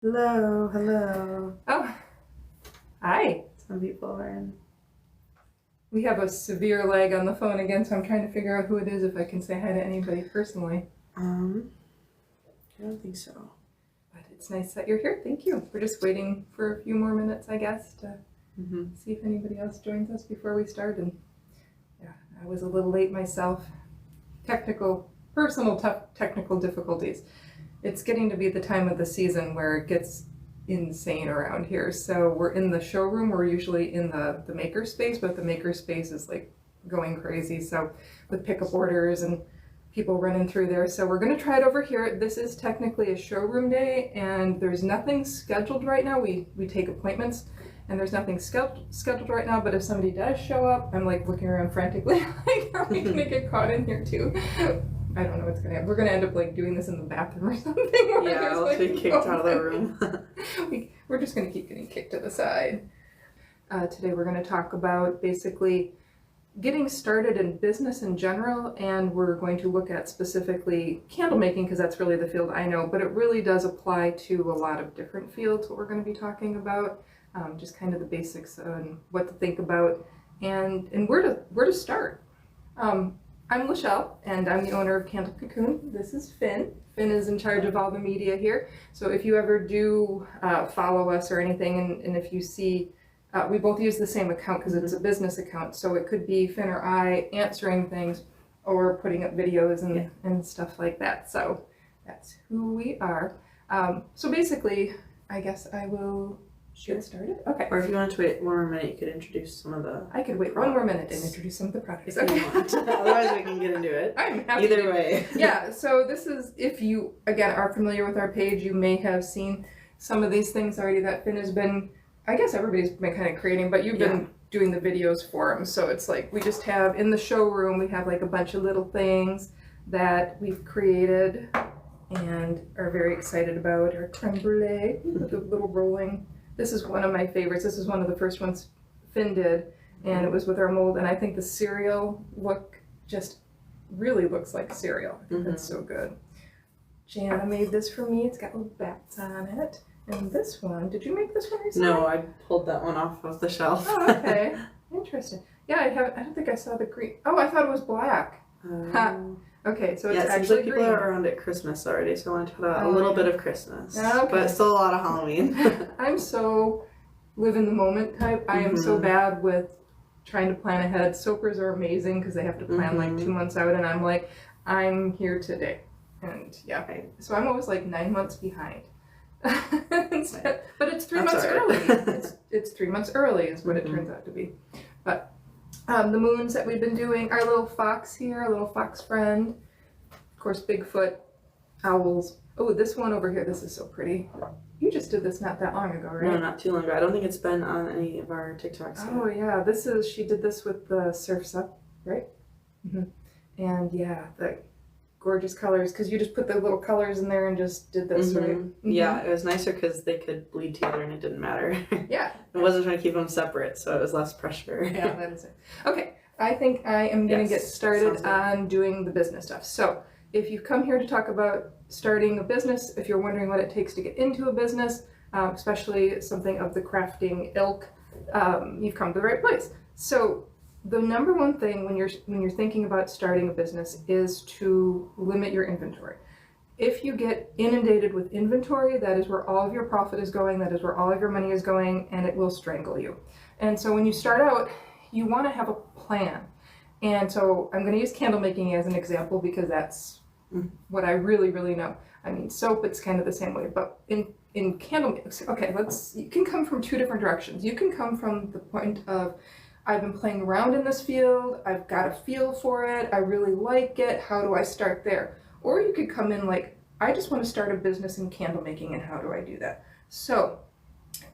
Hello, hello. Oh, hi. Some people are in. We have a severe lag on the phone again, so I'm trying to figure out who it is if I can say hi to anybody personally. I don't think so. But it's nice that you're here. Thank you. We're just waiting for a few more minutes, I guess, to see if anybody else joins us before we start. And yeah, I was a little late myself. Personal technical difficulties. It's getting to be the time of the season where it gets insane around here. So we're in the showroom. We're usually in the maker space, but the maker space is like going crazy. So with pickup orders and people running through there. So we're going to try it over here. This is technically a showroom day and there's nothing scheduled right now. We take appointments and there's nothing scheduled right now, but if somebody does show up, I'm like looking around frantically like, are we going to get caught in here too? I don't know what's gonna happen. We're gonna end up like doing this in the bathroom or something. Yeah, I'll like, be kicked out of the room. We're just gonna keep getting kicked to the side. Today we're gonna talk about basically getting started in business in general, and we're going to look at specifically candle making because that's really the field I know, but it really does apply to a lot of different fields, what we're gonna be talking about. Just kind of the basics on what to think about and where to start. I'm Lachelle, and I'm the owner of Candle Cocoon. This is Finn. Finn is in charge of all the media here. So if you ever do follow us or anything, and if you see, we both use the same account because it's a business account. So it could be Finn or I answering things or putting up videos and stuff like that. So that's who we are. So basically, I guess I will get started. Okay. Or if you want to wait one more minute, you could introduce some of the. I could wait one more minute and introduce some of the products. If you want. Otherwise, we can get into it. I'm happy. Either way. Yeah. So this is, if you again are familiar with our page, you may have seen some of these things already that Finn has been. I guess everybody's been kind of creating, but you've been doing the videos for him. So it's like we just have in the showroom. We have like a bunch of little things that we've created and are very excited about. Our creme brulee with the little rolling. This is one of my favorites. This is one of the first ones Finn did, and it was with our mold, and I think the cereal look just really looks like cereal. I think that's so good. Jana made this for me. It's got little bats on it. And this one, did you make this one recently? No, I pulled that one off of the shelf. Oh, okay. Interesting. Yeah, I don't think I saw the green. Oh, I thought it was black. Okay, so it's actually people green. are around at Christmas already, so I wanted to put a little bit of Christmas. Okay. But still a lot of Halloween. I'm so live in the moment type. I am so bad with trying to plan ahead. Soapers are amazing because they have to plan like 2 months out, and I'm like, I'm here today. And yeah, so I'm always like 9 months behind. But it's 3 months early. It's 3 months early is what it turns out to be. But the moons that we've been doing, our little fox here, our little fox friend, of course, Bigfoot, owls. Oh, this one over here, this is so pretty. You just did this not that long ago, right? No, not too long ago. I don't think it's been on any of our TikToks yet. Oh yeah, she did this with the Surf's Up, right? And yeah, the gorgeous colors, because you just put the little colors in there and just did this, right? Yeah, it was nicer because they could bleed together and it didn't matter. Yeah. I wasn't trying to keep them separate, so it was less pressure. Yeah, that is it. Okay, I think I am going to get started on doing the business stuff. So if you've come here to talk about starting a business, if you're wondering what it takes to get into a business, especially something of the crafting ilk, you've come to the right place. So the number one thing when you're thinking about starting a business is to limit your inventory. If you get inundated with inventory, that is where all of your profit is going, that is where all of your money is going, and it will strangle you. And so when you start out, you want to have a plan. And so I'm going to use candle making as an example because that's what I really, really know. I mean, soap, it's kind of the same way, but in candle making, okay, you can come from two different directions. You can come from the point of, I've been playing around in this field, I've got a feel for it, I really like it, how do I start there? Or you could come in like, I just want to start a business in candle making, and how do I do that? So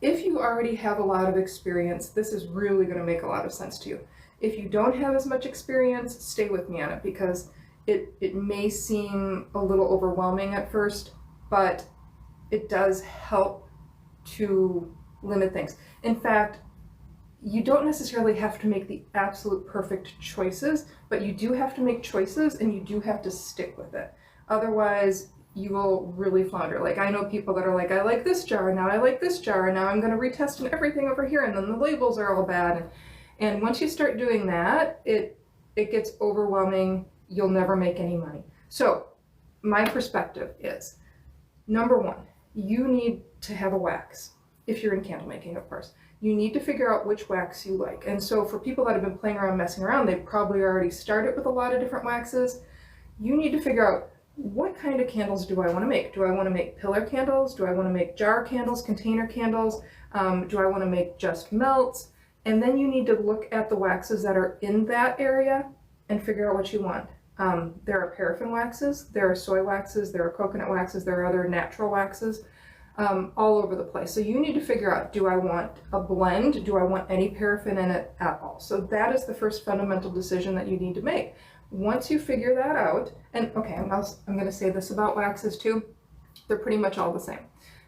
if you already have a lot of experience, this is really going to make a lot of sense to you. If you don't have as much experience, stay with me on it because it may seem a little overwhelming at first, but it does help to limit things. In fact, you don't necessarily have to make the absolute perfect choices, but you do have to make choices and you do have to stick with it. Otherwise, you will really flounder. Like I know people that are like, I like this jar, now I like this jar, and now I'm gonna retest and everything over here, and then the labels are all bad. And once you start doing that, it gets overwhelming. You'll never make any money. So my perspective is, number one, you need to have a wax. If you're in candle making, of course. You need to figure out which wax you like. And so for people that have been playing around, messing around, they've probably already started with a lot of different waxes. You need to figure out, what kind of candles do I want to make? Do I want to make pillar candles? Do I want to make jar candles, container candles? Do I want to make just melts? And then you need to look at the waxes that are in that area and figure out what you want. There are paraffin waxes, there are soy waxes, there are coconut waxes, there are other natural waxes, all over the place. So you need to figure out, do I want a blend? Do I want any paraffin in it at all? So that is the first fundamental decision that you need to make. Once you figure that out, and okay, I'm going to say this about waxes too, they're pretty much all the same.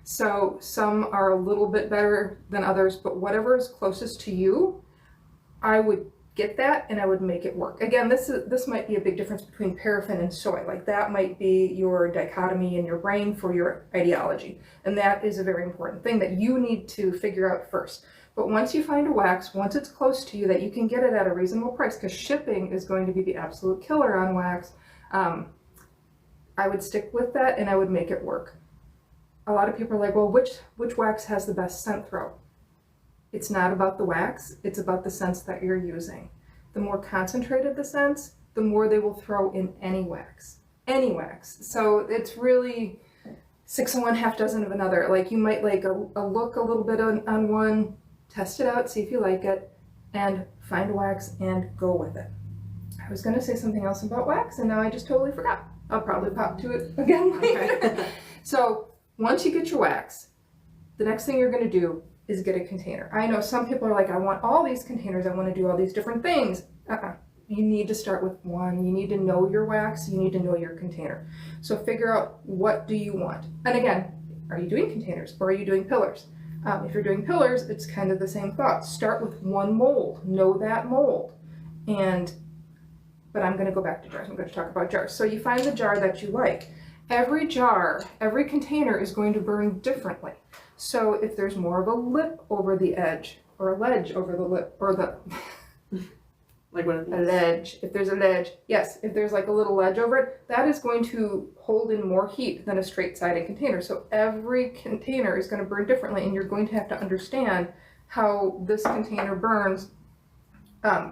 So some are a little bit better than others, but whatever is closest to you, I would get that and I would make it work. Again, this might be a big difference between paraffin and soy. Like that might be your dichotomy in your brain for your ideology. And that is a very important thing that you need to figure out first. But once you find a wax, once it's close to you that you can get it at a reasonable price, because shipping is going to be the absolute killer on wax, I would stick with that and I would make it work. A lot of people are like, well, which wax has the best scent throw? It's not about the wax, it's about the scents that you're using. The more concentrated the scents, the more they will throw in any wax. Any wax. So it's really 6 of one, half dozen of another. Like you might like a look a little bit on one, test it out, see if you like it, and find a wax and go with it. I was gonna say something else about wax and now I just totally forgot. I'll probably pop to it again later. Okay. So once you get your wax, the next thing you're gonna do is get a container. I know some people are like, I want all these containers, I want to do all these different things. You need to start with one. You need to know your wax, you need to know your container. So figure out, what do you want? And again, are you doing containers or are you doing pillars? If you're doing pillars, it's kind of the same thought. Start with one mold, know that mold. But I'm going to go back to jars. I'm going to talk about jars. So you find the jar that you like. Every jar, every container is going to burn differently. So if there's more of a lip over the edge, or a ledge over the lip, or the like one of these. A ledge. If there's a ledge, yes, if there's like a little ledge over it, that is going to hold in more heat than a straight-sided container. So every container is going to burn differently, and you're going to have to understand how this container burns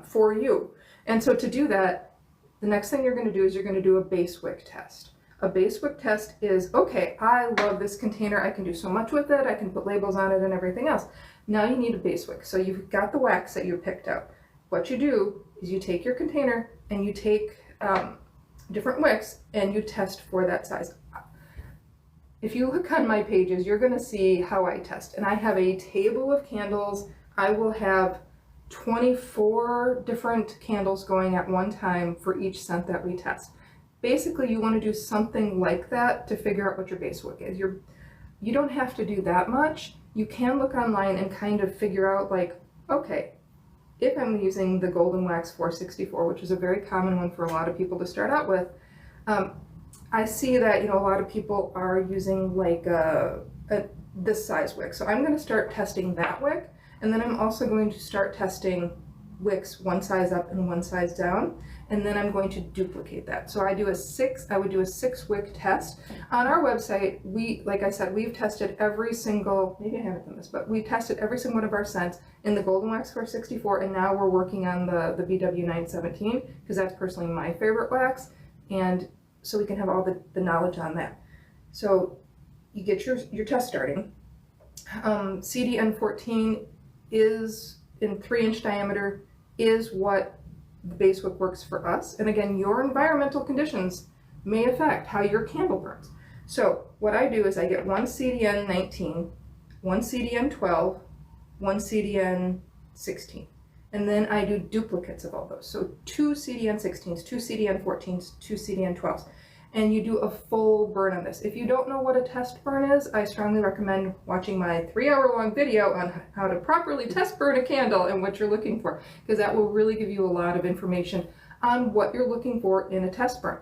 for you. And so to do that, the next thing you're going to do is you're going to do a base wick test. A base wick test is, okay, I love this container, I can do so much with it, I can put labels on it and everything else. Now you need a base wick. So you've got the wax that you picked out. What you do is you take your container and you take different wicks and you test for that size. If you look on my pages, you're going to see how I test. And I have a table of candles. I will have 24 different candles going at one time for each scent that we test. Basically, you want to do something like that to figure out what your base wick is. You don't have to do that much. You can look online and kind of figure out, like, okay, if I'm using the Golden Wax 464, which is a very common one for a lot of people to start out with, I see that, you know, a lot of people are using like this size wick. So I'm going to start testing that wick, and then I'm also going to start testing wicks one size up and one size down, and then I'm going to duplicate that. So I would do a 6 wick test. On our website, like I said, we've tested every single, maybe I haven't done this, but we've tested every single one of our scents in the Golden Wax 464, and now we're working on the BW 917, because that's personally my favorite wax, and so we can have all the knowledge on that. So you get your test starting. CDN 14 is in 3-inch diameter, is what the base wick works for us. And again, your environmental conditions may affect how your candle burns. So what I do is I get one CDN 19, one CDN 12, one CDN 16. And then I do duplicates of all those. So 2 CDN 16s, 2 CDN 14s, 2 CDN 12s. And you do a full burn on this. If you don't know what a test burn is, I strongly recommend watching my 3-hour-long video on how to properly test burn a candle and what you're looking for, because that will really give you a lot of information on what you're looking for in a test burn.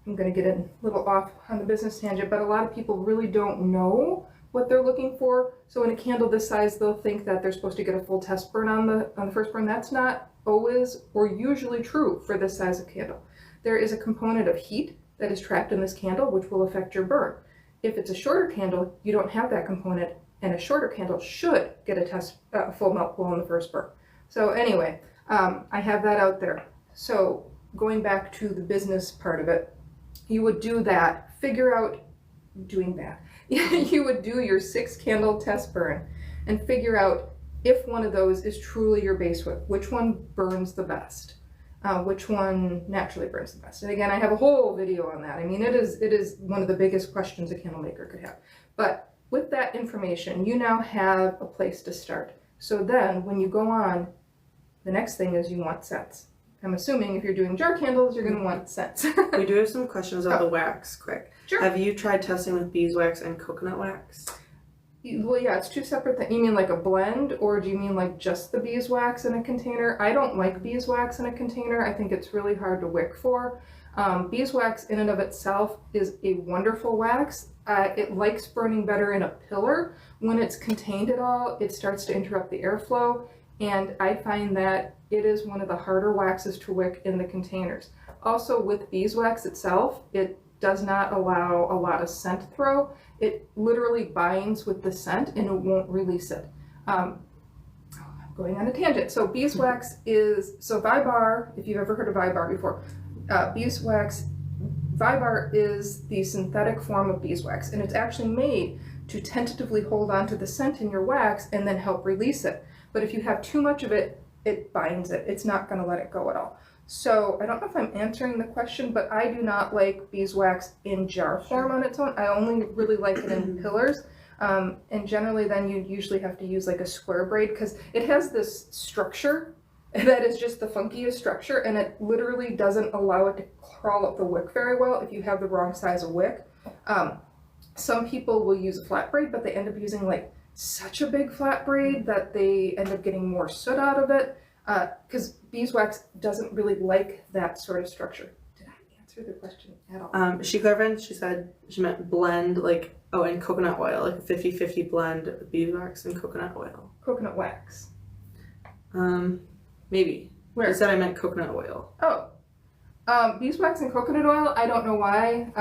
I'm going to get a little off on the business tangent, but a lot of people really don't know what they're looking for. So in a candle this size, they'll think that they're supposed to get a full test burn on the first burn. That's not always or usually true for this size of candle. There is a component of heat that is trapped in this candle, which will affect your burn. If it's a shorter candle, you don't have that component, and a shorter candle should get a full melt pool on the first burn. So anyway, I have that out there. So going back to the business part of it, you would do that, you would do your 6 candle test burn and figure out if one of those is truly your base wick, which one burns the best, which one naturally burns the best. And again, I have a whole video on that. I mean, it is one of the biggest questions a candle maker could have. But with that information, you now have a place to start. So then when you go on, the next thing is you want scents. I'm assuming if you're doing jar candles, you're going to want scents. We do have some questions on the wax, quick. Sure. Have you tried testing with beeswax and coconut wax? Well, yeah, it's 2 separate things. You mean like a blend, or do you mean like just the beeswax in a container? I don't like beeswax in a container. I think it's really hard to wick for. Beeswax in and of itself is a wonderful wax. It likes burning better in a pillar. When it's contained at all, it starts to interrupt the airflow, and I find that it is one of the harder waxes to wick in the containers. Also, with beeswax itself, it does not allow a lot of scent throw. It literally binds with the scent and it won't release it. I'm going on a tangent. So beeswax so Vibar, if you've ever heard of Vibar before, Vibar is the synthetic form of beeswax, and it's actually made to tentatively hold on to the scent in your wax and then help release it. But if you have too much of it, it binds it. It's not going to let it go at all. So I don't know if I'm answering the question, but I do not like beeswax in jar form on its own. I only really like it in pillars. And generally then you usually have to use like a square braid, because it has this structure that is just the funkiest structure, and it literally doesn't allow it to crawl up the wick very well if you have the wrong size of wick. Some people will use a flat braid, but they end up using like such a big flat braid that they end up getting more soot out of it, because beeswax doesn't really like that sort of structure. Did I answer the question at all? She clarified, she said she meant blend, like, and coconut oil, like a 50-50 blend of beeswax and coconut oil. Coconut wax. Maybe. Where? She said I meant coconut oil. Oh. Beeswax and coconut oil, I don't know why.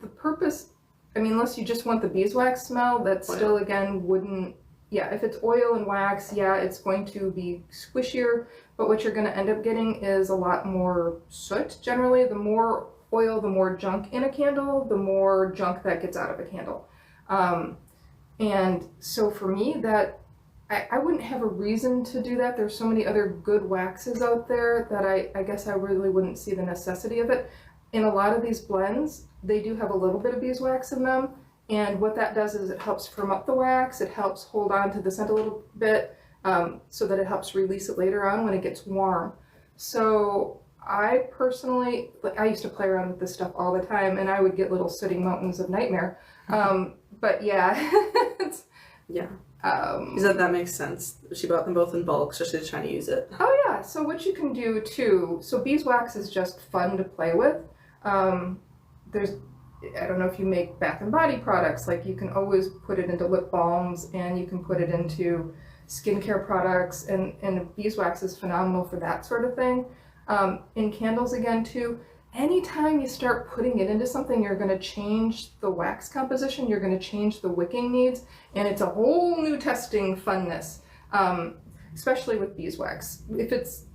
The purpose, I mean, unless you just want the beeswax smell, that still, again, wouldn't, yeah, if it's oil and wax, yeah, it's going to be squishier, but what you're going to end up getting is a lot more soot. Generally, the more oil, the more junk in a candle, the more junk that gets out of a candle. And so for me, that I wouldn't have a reason to do that. There's so many other good waxes out there that I guess I really wouldn't see the necessity of it. In a lot of these blends, they do have a little bit of beeswax in them, and what that does is it helps firm up the wax, it helps hold on to the scent a little bit, so that it helps release it later on when it gets warm. So I personally, I used to play around with this stuff all the time, and I would get little sooty mountains of nightmare. But yeah. Yeah. She said that makes sense. She bought them both in bulk, so she's trying to use it. Oh yeah, so what you can do too, so beeswax is just fun to play with. I don't know if you make bath and body products, like you can always put it into lip balms, and you can put it into skincare products, and beeswax is phenomenal for that sort of thing. In candles again too, anytime you start putting it into something, you're going to change the wax composition, you're going to change the wicking needs, and it's a whole new testing funness, especially with beeswax. If it's,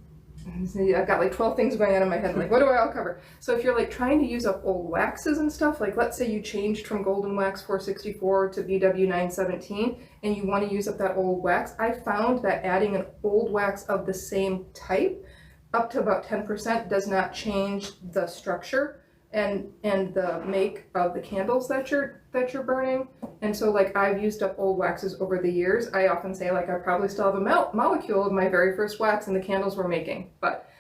I've got like 12 things going on in my head, like what do I all cover? So if you're like trying to use up old waxes and stuff, like let's say you changed from Golden Wax 464 to BW 917, and you want to use up that old wax, I found that adding an old wax of the same type up to about 10% does not change the structure and the make of the candles that you're burning. And so like I've used up old waxes over the years. I often say like I probably still have a molecule of my very first wax in the candles we're making. But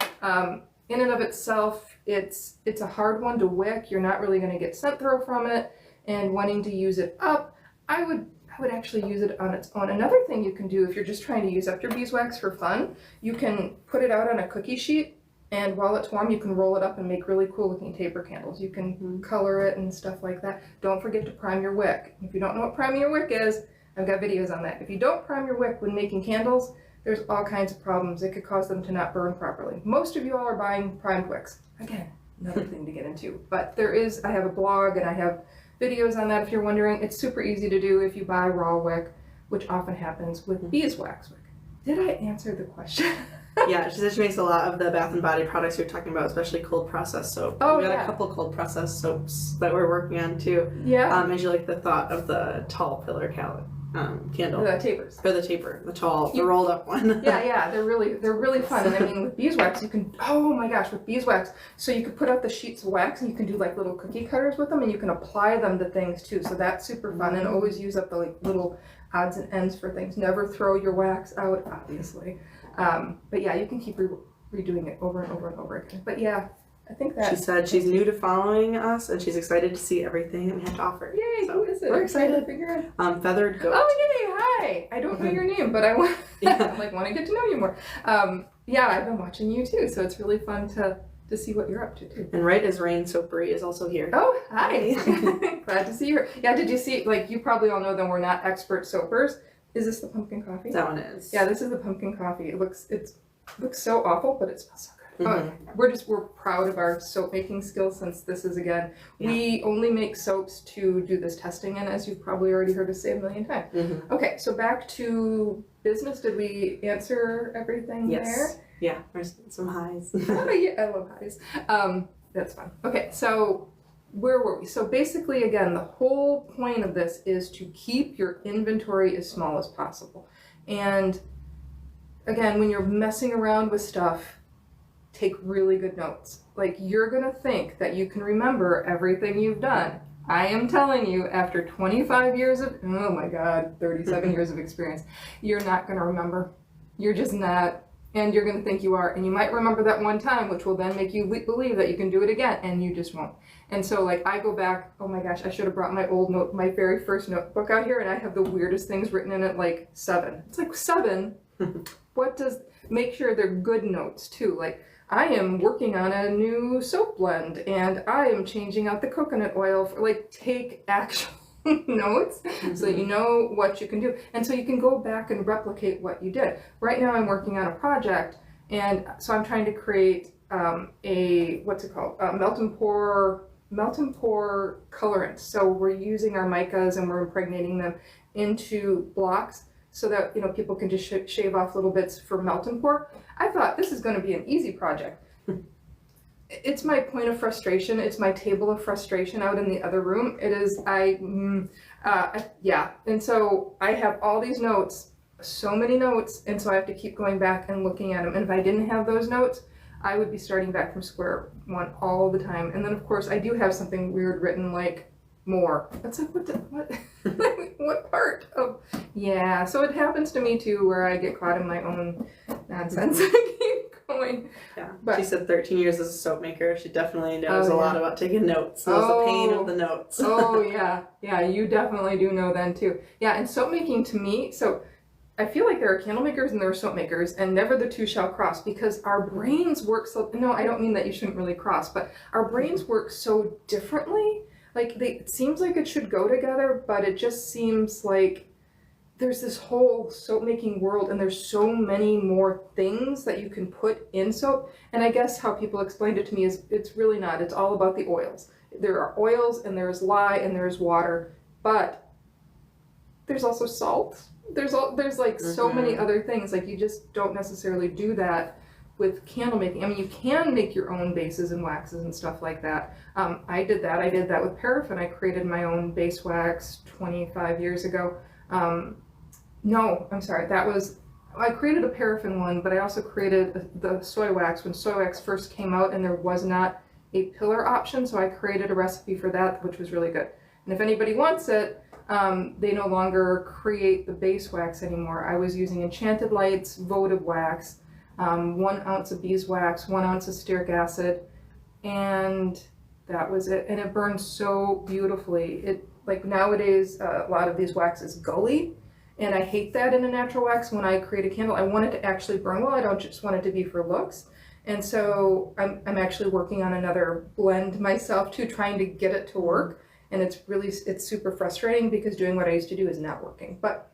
in and of itself, it's a hard one to wick. You're not really going to get scent throw from it. And wanting to use it up, I would actually use it on its own. Another thing you can do if you're just trying to use up your beeswax for fun, you can put it out on a cookie sheet And while it's warm, you can roll it up and make really cool looking taper candles. You can color it and stuff like that. Don't forget to prime your wick. If you don't know what priming your wick is, I've got videos on that. If you don't prime your wick when making candles, there's all kinds of problems. It could cause them to not burn properly. Most of you all are buying primed wicks. Again, another thing to get into. But I have a blog and I have videos on that if you're wondering. It's super easy to do if you buy raw wick, which often happens with beeswax wick. Did I answer the question? Yeah, she said she makes a lot of the Bath and Body products you're talking about, especially cold process soap. Oh, We've got a couple cold process soaps that we're working on too. Yeah. And you like the thought of the tall pillar candle. The tapers. For the taper, the rolled up one. Yeah, they're really fun. And I mean, with beeswax, you can, oh my gosh, with beeswax, so you could put out the sheets of wax and you can do like little cookie cutters with them and you can apply them to things too. So that's super fun, and always use up the like little odds and ends for things. Never throw your wax out, obviously. But yeah, you can keep redoing it over and over and over again. But yeah, I think that... She said she's new to following us and she's excited to see everything that we have to offer. Yay, so who is it? We're excited. Figure out. Feathered Goat. Oh, yay, hi! I don't know your name, but I want, want to get to know you more. Yeah, I've been watching you too, so it's really fun to see what you're up to too. And Right as Rain Soapery is also here. Oh, hi! Glad to see you. Yeah, did you see, like, you probably all know that we're not expert soapers. Is this the pumpkin coffee? That one is. Yeah, this is the pumpkin coffee. It looks so awful, but it smells so good. We're proud of our soap making skills, since this is, again, we only make soaps to do this testing in, as you've probably already heard us say a million times. Okay, so back to business. Did we answer everything there? Yeah, there's some highs. Oh, yeah, I love highs. That's fun. Okay, so where were we? So basically, again, the whole point of this is to keep your inventory as small as possible. And again, when you're messing around with stuff, take really good notes. Like, you're gonna think that you can remember everything you've done. I am telling you, after 25 years of, oh my God, 37 years of experience, you're not gonna remember. You're just not. And you're gonna think you are. And you might remember that one time, which will then make you believe that you can do it again, and you just won't. And so, like, I go back, oh my gosh, I should have brought my very first notebook out here, and I have the weirdest things written in it, like 7. It's like 7? Make sure they're good notes too. Like, I am working on a new soap blend, and I am changing out the coconut oil. Take actual notes so that you know what you can do. And so you can go back and replicate what you did. Right now I'm working on a project, and so I'm trying to create what's it called? Melt and pour colorants. So we're using our micas and we're impregnating them into blocks, so that, you know, people can just shave off little bits for melt and pour. I thought this is going to be an easy project. It's my point of frustration. It's my table of frustration out in the other room. It is, yeah. And so I have all these notes, so many notes, and so I have to keep going back and looking at them. And if I didn't have those notes, I would be starting back from square one all the time. And then, of course, I do have something weird written, like more. It's like, what? What part of? Yeah, so it happens to me too, where I get caught in my own nonsense. I keep going. Yeah, but she said 13 years as a soap maker. She definitely knows a lot about taking notes. So the pain of the notes. Oh yeah, you definitely do know then too. Yeah, and soap making to me, so I feel like there are candle makers and there are soap makers, and never the two shall cross, because our brains work so. No, I don't mean that you shouldn't really cross, but our brains work so differently. Like, it seems like it should go together, but it just seems like there's this whole soap making world, and there's so many more things that you can put in soap. And I guess how people explained it to me is it's really not. It's all about the oils. There are oils, and there's lye, and there's water, but there's also salt. There's like so many other things. Like, you just don't necessarily do that with candle making. I mean, you can make your own bases and waxes and stuff like that. I did that. I did that with paraffin. I created my own base wax 25 years ago. No, I'm sorry. I created a paraffin one, but I also created the soy wax when soy wax first came out, and there was not a pillar option. So I created a recipe for that, which was really good. And if anybody wants it, they no longer create the base wax anymore. I was using Enchanted Light's votive wax, 1 ounce of beeswax, 1 ounce of stearic acid, and that was it. And it burned so beautifully. Like, nowadays, a lot of these waxes gully, and I hate that in a natural wax. When I create a candle, I want it to actually burn well. I don't just want it to be for looks. And so I'm actually working on another blend myself too, trying to get it to work. And it's super frustrating because doing what I used to do is not working. But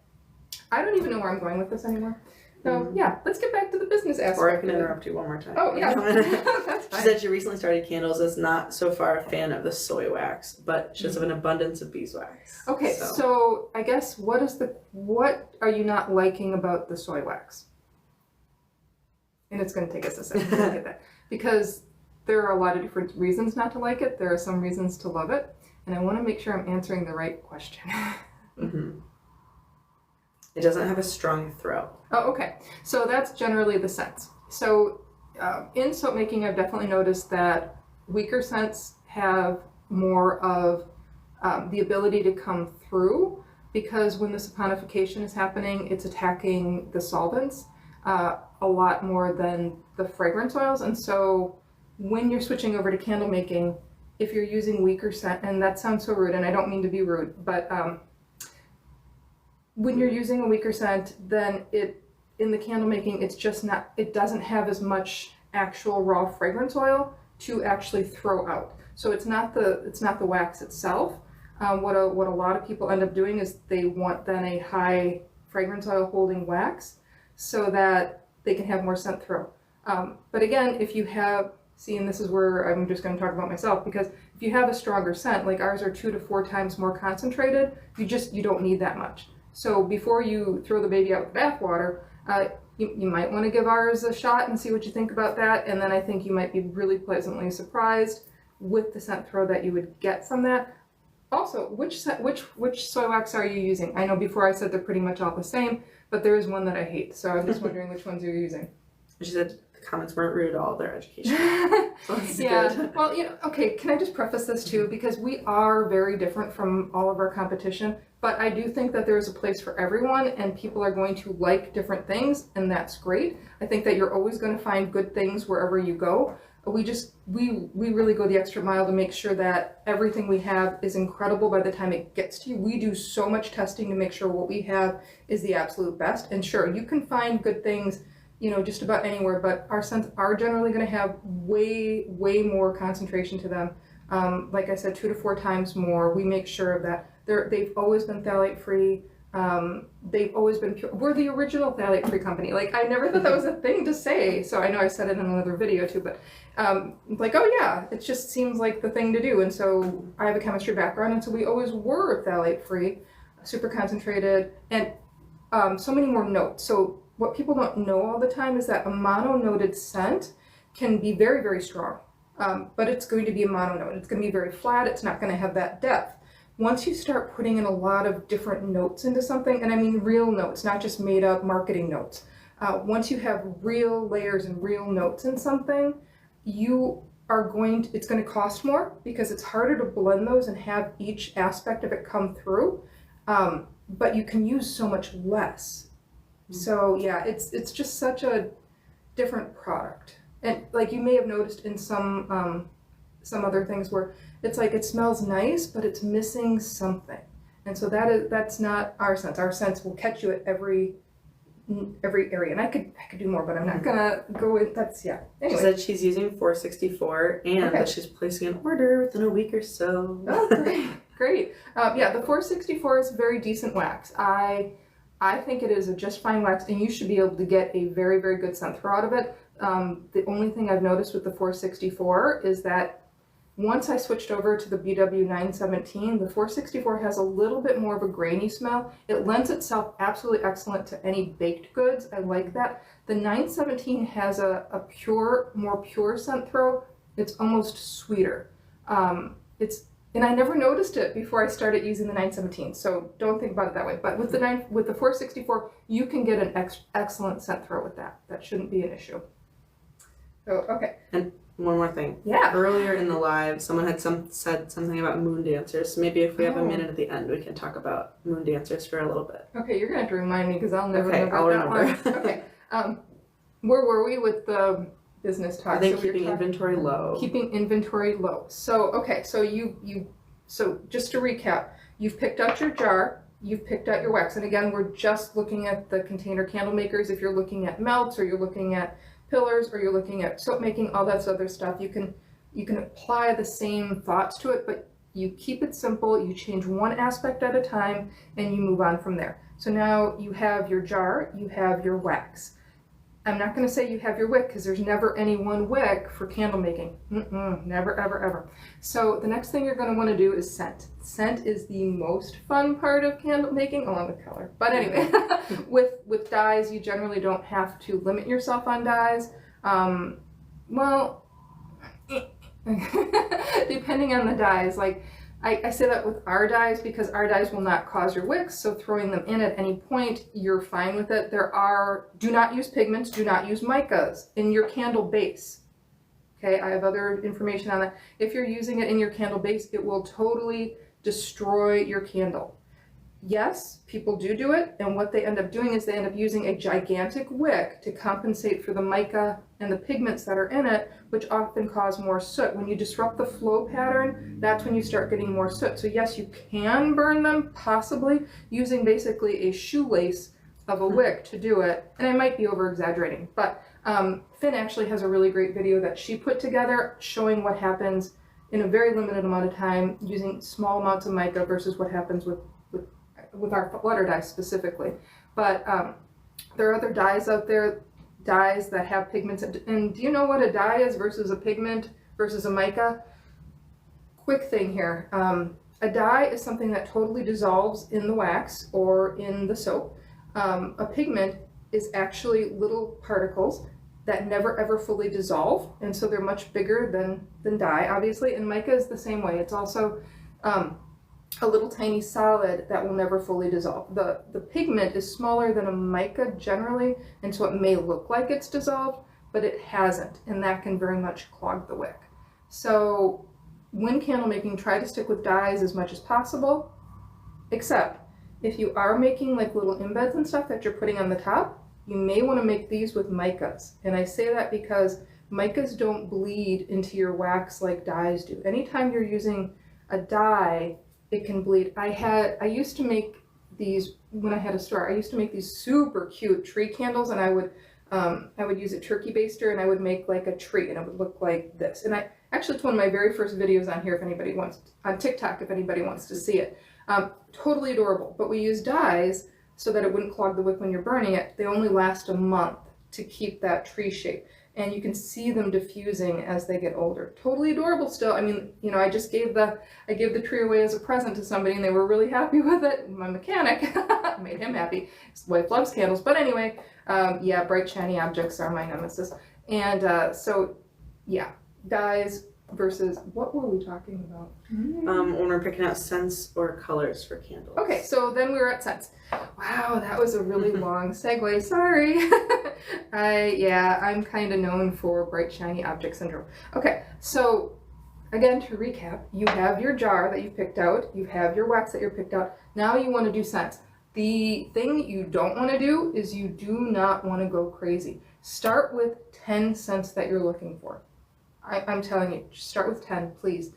I don't even know where I'm going with this anymore. So yeah, let's get back to the business aspect. Or I can interrupt you one more time. Oh yeah, that's fine. She said she recently started candles, is not so far a fan of the soy wax, but she does have an abundance of beeswax. Okay, so I guess what are you not liking about the soy wax? And it's going to take us a second to get that. Because there are a lot of different reasons not to like it. There are some reasons to love it. And I want to make sure I'm answering the right question. Mm-hmm. It doesn't have a strong throw. Oh, okay. So that's generally the sense. So in soap making, I've definitely noticed that weaker scents have more of the ability to come through, because when the saponification is happening, it's attacking the solvents a lot more than the fragrance oils. And so when you're switching over to candle making, if you're using weaker scent, and that sounds so rude, and I don't mean to be rude, but when you're using a weaker scent, then in the candle making, it doesn't have as much actual raw fragrance oil to actually throw out. So it's not the wax itself. What a lot of people end up doing is they want then a high fragrance oil holding wax so that they can have more scent throw. But again, if you have, and this is where I'm just going to talk about myself, because if you have a stronger scent, like ours are 2 to 4 times more concentrated, you don't need that much. So before you throw the baby out with the bathwater, you might want to give ours a shot and see what you think about that. And then I think you might be really pleasantly surprised with the scent throw that you would get from that. Also, which soy wax are you using? I know before I said they're pretty much all the same, but there is one that I hate. So I'm just wondering which ones you're using. She said the comments weren't rude at all, their education. So yeah. Good. Well, okay, can I just preface this too? Because we are very different from all of our competition. But I do think that there is a place for everyone, and people are going to like different things, and that's great. I think that you're always going to find good things wherever you go. We really go the extra mile to make sure that everything we have is incredible by the time it gets to you. We do so much testing to make sure what we have is the absolute best. And sure, you can find good things, just about anywhere, but our scents are generally going to have way, way more concentration to them. Like I said, 2 to 4 times more. We make sure of that. They've always been phthalate free. They've always been pure. We're the original phthalate free company. Like, I never thought that was a thing to say. So I know I said it in another video too, but like, oh yeah, it just seems like the thing to do. And so I have a chemistry background, and so we always were phthalate free, super concentrated, and so many more notes. So what people don't know all the time is that a mono-noted scent can be very, very strong, but it's going to be a mono-note. It's going to be very flat. It's not going to have that depth. Once you start putting in a lot of different notes into something, and I mean real notes, not just made up marketing notes, once you have real layers and real notes in something, it's going to cost more because it's harder to blend those and have each aspect of it come through, but you can use so much less. So yeah, it's just such a different product. And like you may have noticed in some other things where it's like it smells nice, but it's missing something. And so that's not our sense. Our sense will catch you at every area. And I could do more, but I'm not gonna go in. Anyway. She said she's using 464 and that she's placing an order within a week or so. Oh, great. Yeah, the 464 is a very decent wax. I think it is a just fine wax, and you should be able to get a very, very good scent throw out of it. The only thing I've noticed with the 464 is that once I switched over to the BW 917, the 464 has a little bit more of a grainy smell. It lends itself absolutely excellent to any baked goods. I like that. The 917 has a more pure scent throw. It's almost sweeter. And I never noticed it before I started using the 917, so don't think about it that way. But with the 464, you can get an excellent scent throw with that. That shouldn't be an issue. So, okay. And one more thing. Yeah. Earlier in the live, someone had said something about moon dancers. So maybe if we have a minute at the end, we can talk about moon dancers for a little bit. Okay, you're going to have to remind me because I'll never remember I'll that remember. one. Okay. Where were we with the business talk? I think keeping inventory low. Keeping inventory low. So, okay, so so just to recap, you've picked out your jar, you've picked out your wax. And again, we're just looking at the container candle makers. If you're looking at melts or you're looking at pillars or you're looking at soap making, all that other stuff, you can apply the same thoughts to it, but you keep it simple, you change one aspect at a time, and you move on from there. So now you have your jar, you have your wax. I'm not going to say you have your wick because there's never any one wick for candle making. Never, ever, ever. So the next thing you're going to want to do is scent. Scent is the most fun part of candle making, along with color. But anyway, with dyes, you generally don't have to limit yourself on dyes. Well, depending on the dyes, like I say that with our dyes because our dyes will not cause your wicks, so throwing them in at any point, you're fine with it. Do not use pigments, do not use micas in your candle base. Okay, I have other information on that. If you're using it in your candle base, it will totally destroy your candle. Yes, people do it, and what they end up doing is they end up using a gigantic wick to compensate for the mica and the pigments that are in it, which often cause more soot. When you disrupt the flow pattern, that's when you start getting more soot. So yes, you can burn them, possibly, using basically a shoelace of a wick to do it, and I might be over-exaggerating, but Finn actually has a really great video that she put together showing what happens in a very limited amount of time using small amounts of mica versus what happens with our water dyes specifically. But there are other dyes out there, dyes that have pigments. And do you know what a dye is versus a pigment versus a mica? Quick thing here. A dye is something that totally dissolves in the wax or in the soap. A pigment is actually little particles that never ever fully dissolve, and so they're much bigger than dye, obviously. And mica is the same way. It's also a little tiny solid that will never fully dissolve. The pigment is smaller than a mica generally, and so it may look like it's dissolved, but it hasn't, and that can very much clog the wick. So when candle making, try to stick with dyes as much as possible, except if you are making like little embeds and stuff that you're putting on the top, you may want to make these with micas. And I say that because micas don't bleed into your wax like dyes do. Anytime you're using a dye, it can bleed. I used to make these when I had a store. I used to make these super cute tree candles, and I would use a turkey baster, and I would make like a tree, and it would look like this. And actually, it's one of my very first videos on here. If anybody wants on TikTok, if anybody wants to see it, totally adorable. But we use dyes so that it wouldn't clog the wick when you're burning it. They only last a month to keep that tree shape. And you can see them diffusing as they get older. Totally adorable still. I mean, you know, I gave the tree away as a present to somebody, and they were really happy with it. My mechanic made him happy. His wife loves candles. But anyway, yeah, bright shiny objects are my nemesis. And so, yeah, dyes versus, what were we talking about? When we're picking out scents or colors for candles. Okay, so then we were at scents. Wow, that was a really long segue, sorry. I'm kind of known for bright shiny object syndrome. Okay, so again, to recap, you have your jar that you picked out, you have your wax that you picked out, now you want to do scents. The thing you don't want to do is you do not want to go crazy. Start with 10 scents that you're looking for. I'm telling you, just start with 10, please.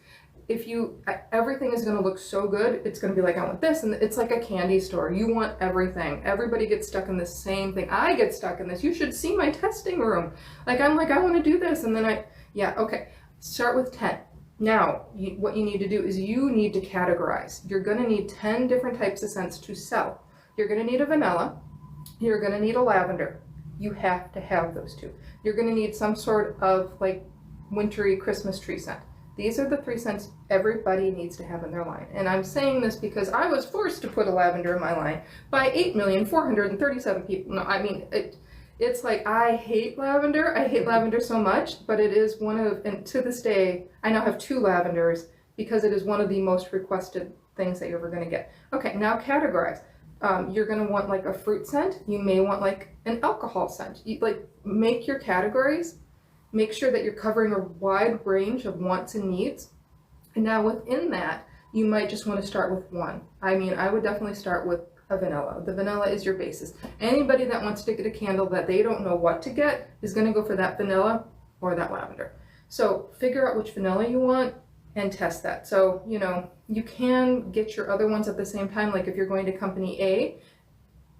Everything is going to look so good, it's going to be like, I want this, and it's like a candy store. You want everything. Everybody gets stuck in the same thing. I get stuck in this. You should see my testing room. Like, I'm like, I want to do this, and then okay. Start with 10. Now, what you need to do is you need to categorize. You're going to need 10 different types of scents to sell. You're going to need a vanilla. You're going to need a lavender. You have to have those two. You're going to need some sort of, like, wintry Christmas tree scent. These are the 3 scents everybody needs to have in their line. And I'm saying this because I was forced to put a lavender in my line by 8,437 people. No, I mean, it's like, I hate lavender. I hate lavender so much, but it is one of, and to this day, I now have 2 lavenders because it is one of the most requested things that you're ever going to get. Okay, now categorize. You're going to want like a fruit scent. You may want like an alcohol scent. Make your categories. Make sure that you're covering a wide range of wants and needs. And now within that, you might just want to start with one. I mean, I would definitely start with a vanilla. The vanilla is your basis. Anybody that wants to get a candle that they don't know what to get is going to go for that vanilla or that lavender. So figure out which vanilla you want and test that. So, you know, you can get your other ones at the same time. Like if you're going to company A,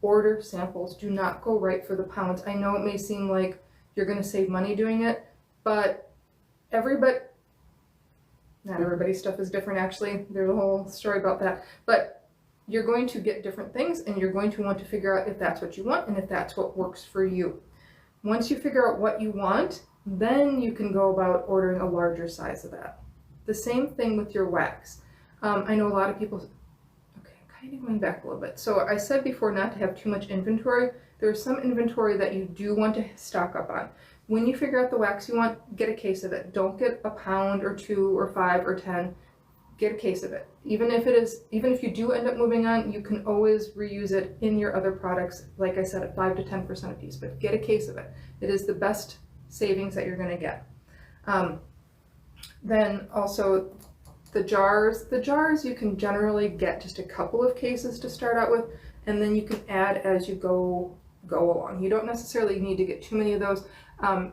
order samples. Do not go right for the pounds. I know it may seem like You're going to save money doing it, but not everybody's stuff is different actually. There's a whole story about that. But you're going to get different things, and you're going to want to figure out if that's what you want and if that's what works for you. Once you figure out what you want, then you can go about ordering a larger size of that. The same thing with your wax. I know a lot of people, okay, I'm kind of going back a little bit. So I said before not to have too much inventory. There's some inventory that you do want to stock up on. When you figure out the wax you want, get a case of it. Don't get a pound or 2 or 5 or 10. Get a case of it. Even if you do end up moving on, you can always reuse it in your other products, like I said, at 5 to 10% a piece, but get a case of it. It is the best savings that you're going to get. Then also the jars you can generally get just a couple of cases to start out with, and then you can add as you go along. You don't necessarily need to get too many of those.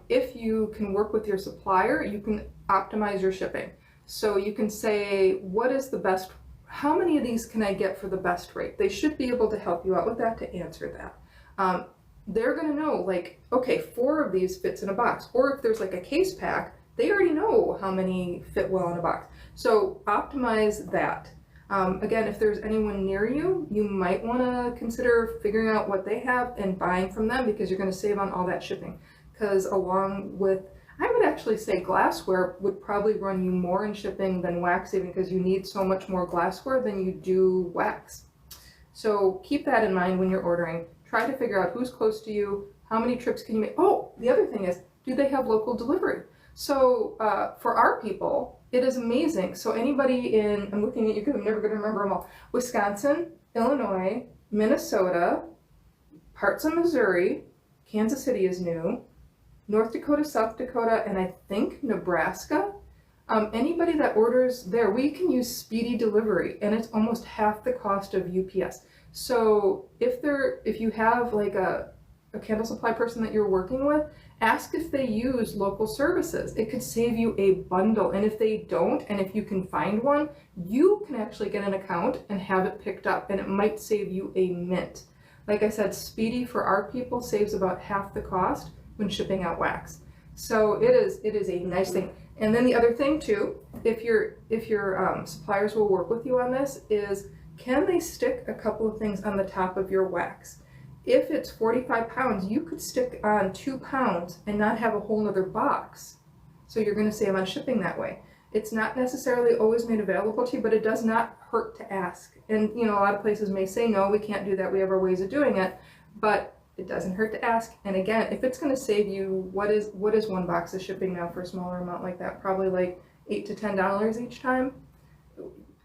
If you can work with your supplier, you can optimize your shipping. So you can say, how many of these can I get for the best rate? They should be able to help you out with that, to answer that. They're going to know, like, okay, 4 of these fits in a box. Or if there's like a case pack, they already know how many fit well in a box. So optimize that. Again, if there's anyone near you, you might want to consider figuring out what they have and buying from them, because you're going to save on all that shipping. Because along with, I would actually say glassware would probably run you more in shipping than wax, even because you need so much more glassware than you do wax. So keep that in mind when you're ordering. Try to figure out who's close to you, how many trips can you make. Oh, the other thing is, do they have local delivery? So for our people, it is amazing. So anybody in, I'm looking at you because I'm never going to remember them all, Wisconsin, Illinois, Minnesota, parts of Missouri, Kansas City is new, North Dakota, South Dakota, and I think Nebraska. Anybody that orders there, we can use speedy delivery, and it's almost half the cost of UPS. So if you have like a candle supply person that you're working with, ask if they use local services. It could save you a bundle. And if they don't, and if you can find one, you can actually get an account and have it picked up, and it might save you a mint. Like I said, speedy for our people saves about half the cost when shipping out wax. So it is a nice thing. And then the other thing too, if your suppliers will work with you on this, is can they stick a couple of things on the top of your wax? If it's 45 pounds, you could stick on 2 pounds and not have a whole nother box. So you're going to save on shipping that way. It's not necessarily always made available to you, but it does not hurt to ask. And a lot of places may say, no, we can't do that. We have our ways of doing it, but it doesn't hurt to ask. And again, if it's going to save you, what is 1 box of shipping now for a smaller amount like that? Probably like $8 to $10 each time.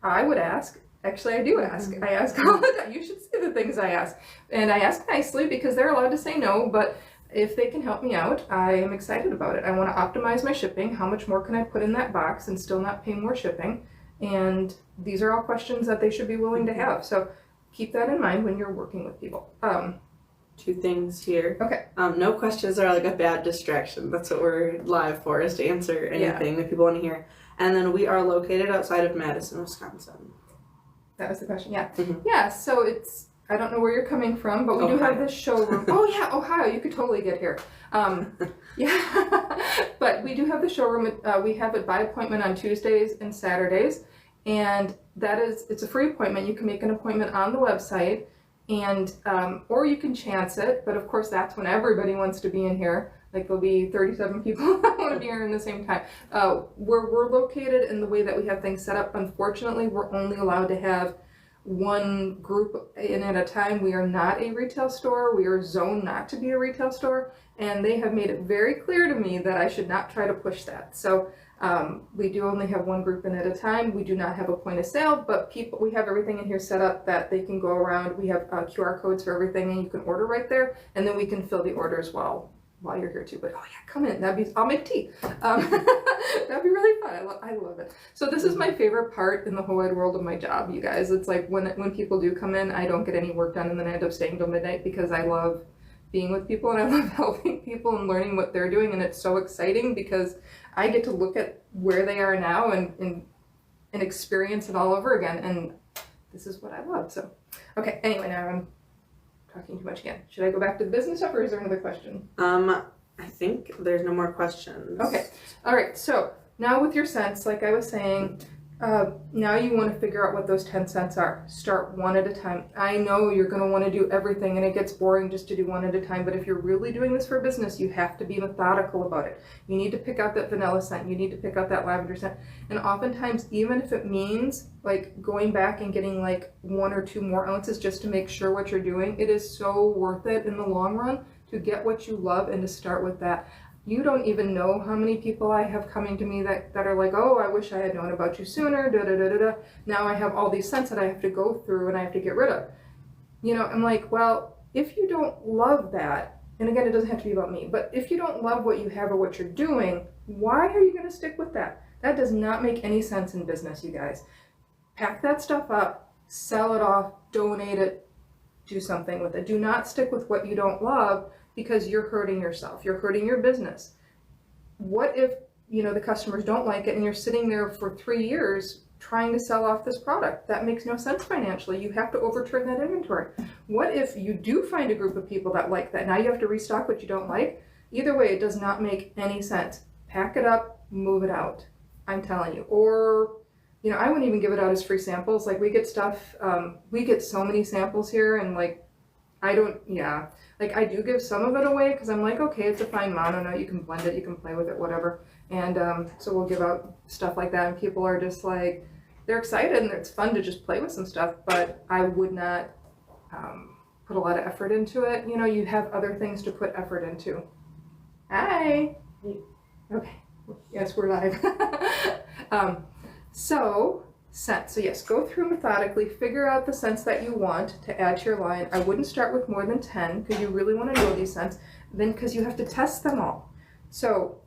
I would ask. Actually, I do ask. I ask all the time. You should see the things I ask. And I ask nicely because they're allowed to say no, but if they can help me out, I am excited about it. I want to optimize my shipping. How much more can I put in that box and still not pay more shipping? And these are all questions that they should be willing to have. So keep that in mind when you're working with people. 2 things here. Okay. No questions are like a bad distraction. That's what we're live for, is to answer anything that people want to hear. And then we are located outside of Madison, Wisconsin. That was the question, yeah. Mm-hmm. Yeah, so I don't know where you're coming from, but we do have this showroom. Oh yeah, Ohio, you could totally get here. Yeah, but we do have the showroom. We have it by appointment on Tuesdays and Saturdays, and it's a free appointment. You can make an appointment on the website, and or you can chance it, but of course that's when everybody wants to be in here. Like there'll be 37 people that want to be here in the same time. Where we're located and the way that we have things set up, unfortunately, we're only allowed to have 1 group in at a time. We are not a retail store. We are zoned not to be a retail store. And they have made it very clear to me that I should not try to push that. So we do only have 1 group in at a time. We do not have a point of sale, but we have everything in here set up that they can go around. We have QR codes for everything, and you can order right there. And then we can fill the orders while you're here too. But oh yeah, come in. I'll make tea. That'd be really fun. I love it. So this is my favorite part in the whole wide world of my job, you guys. It's like when people do come in, I don't get any work done, and then I end up staying till midnight because I love being with people and I love helping people and learning what they're doing. And it's so exciting because I get to look at where they are now and experience it all over again. And this is what I love. So, okay. Anyway, now I'm talking too much again. Should I go back to the business stuff, or is there another question? I think there's no more questions. Okay. All right. So now with your scents, like I was saying, now you want to figure out what those 10 scents are. Start one at a time. I know you're going to want to do everything and it gets boring just to do one at a time, but if you're really doing this for business, you have to be methodical about it. You need to pick out that vanilla scent. You need to pick out that lavender scent. And oftentimes, even if it means like going back and getting like 1 or 2 more ounces just to make sure what you're doing, it is so worth it in the long run to get what you love and to start with that. You don't even know how many people I have coming to me that are like, oh, I wish I had known about you sooner, da da da da da. Now I have all these scents that I have to go through and I have to get rid of. You know, I'm like, well, if you don't love that, and again, it doesn't have to be about me, but if you don't love what you have or what you're doing, why are you going to stick with that? That does not make any sense in business, you guys. Pack that stuff up, sell it off, donate it, do something with it. Do not stick with what you don't love, because you're hurting yourself. You're hurting your business. What if, you know, the customers don't like it and you're sitting there for 3 years trying to sell off this product? That makes no sense financially. You have to overturn that inventory. What if you do find a group of people that like that? Now you have to restock what you don't like. Either way, it does not make any sense. Pack it up, move it out. I'm telling you. Or, you know, I wouldn't even give it out as free samples. Like we get stuff, we get so many samples here and like, I do give some of it away because I'm like, okay, it's a fine mono note, you can blend it, you can play with it, whatever. And so we'll give out stuff like that and people are just like, they're excited and it's fun to just play with some stuff, but I would not put a lot of effort into it. You know, you have other things to put effort into. Hi. Okay. Yes, we're live. Scents. So yes, go through methodically, figure out the scents that you want to add to your line. I wouldn't start with more than 10 because you really want to know these scents, then because you have to test them all. So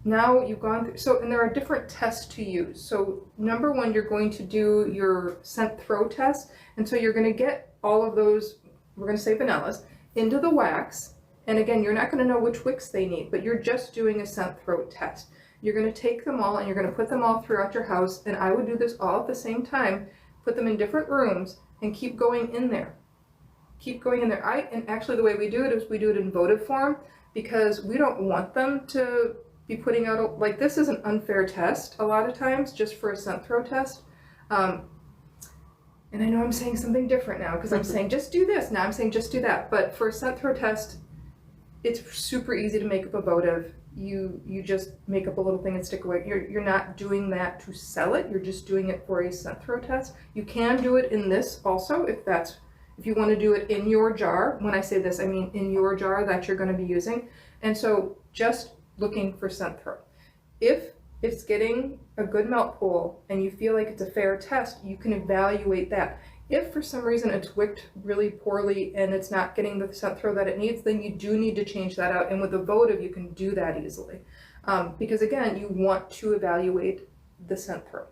now you've gone through, and there are different tests to use. So number 1, you're going to do your scent throw test. And so you're going to get all of those, we're going to say vanillas, into the wax. And again, you're not going to know which wicks they need, but you're just doing a scent throw test. You're going to take them all and you're going to put them all throughout your house. And I would do this all at the same time, put them in different rooms and keep going in there. Keep going in there. And actually the way we do it is we do it in votive form because we don't want them to be putting out, like this is an unfair test a lot of times just for a scent throw test. And I know I'm saying something different now because I'm saying just do this. Now I'm saying just do that. But for a scent throw test, it's super easy to make up a votive. You just make up a little thing and stick away. You're not doing that to sell it. You're just doing it for a scent throw test. You can do it in this also if you want to do it in your jar. When I say this, I mean in your jar that you're going to be using. And so just looking for scent throw. If it's getting a good melt pool and you feel like it's a fair test, you can evaluate that. If for some reason it's wicked really poorly and it's not getting the scent throw that it needs, then you do need to change that out. And with a votive, you can do that easily. Because again, you want to evaluate the scent throw.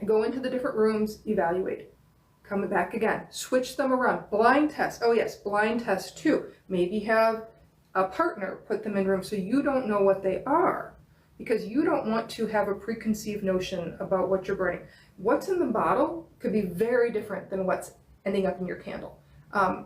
Go into the different rooms, evaluate. Come back again, switch them around. Blind test. Oh yes, blind test too. Maybe have a partner put them in rooms so you don't know what they are. Because you don't want to have a preconceived notion about what you're burning. What's in the bottle could be very different than what's ending up in your candle. And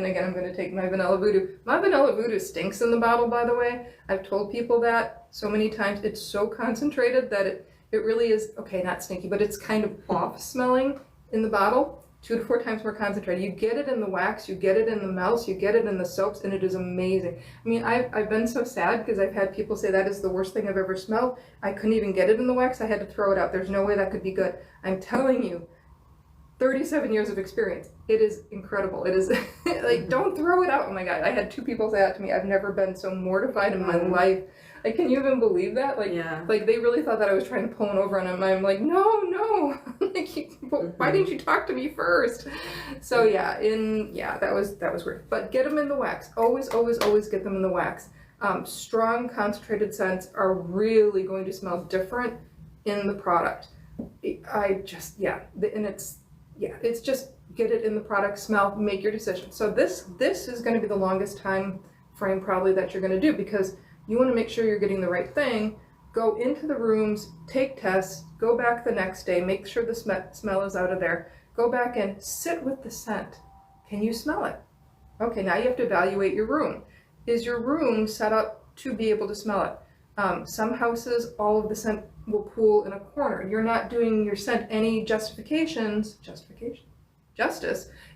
again, I'm going to take my vanilla voodoo. My vanilla voodoo stinks in the bottle, by the way. I've told people that so many times. It's so concentrated that it really is, okay, not stinky, but it's kind of off smelling in the bottle. 2 to 4 times more concentrated. You get it in the wax, you get it in the melts, you get it in the soaps, and it is amazing. I mean, I've been so sad because I've had people say that is the worst thing I've ever smelled. I couldn't even get it in the wax. I had to throw it out. There's no way that could be good. I'm telling you, 37 years of experience. It is incredible. It is like, don't throw it out. Oh my God. I had 2 people say that to me. I've never been so mortified in my life. Like, can you even believe that? Like, yeah. Like they really thought that I was trying to pull one over on them. I'm like, no. Like, why didn't you talk to me first? So yeah, that was weird. But get them in the wax. Always get them in the wax. Strong concentrated scents are really going to smell different in the product. It's just get it in the product, smell, make your decision. So this is going to be the longest time frame probably that you're going to do because you want to make sure you're getting the right thing. Go into the rooms, take tests, go back the next day, make sure the smell is out of there. Go back and sit with the scent. Can you smell it? Okay, now you have to evaluate your room. is your room set up to be able to smell it? Some houses, all of the scent will pool in a corner. You're not doing your scent any justice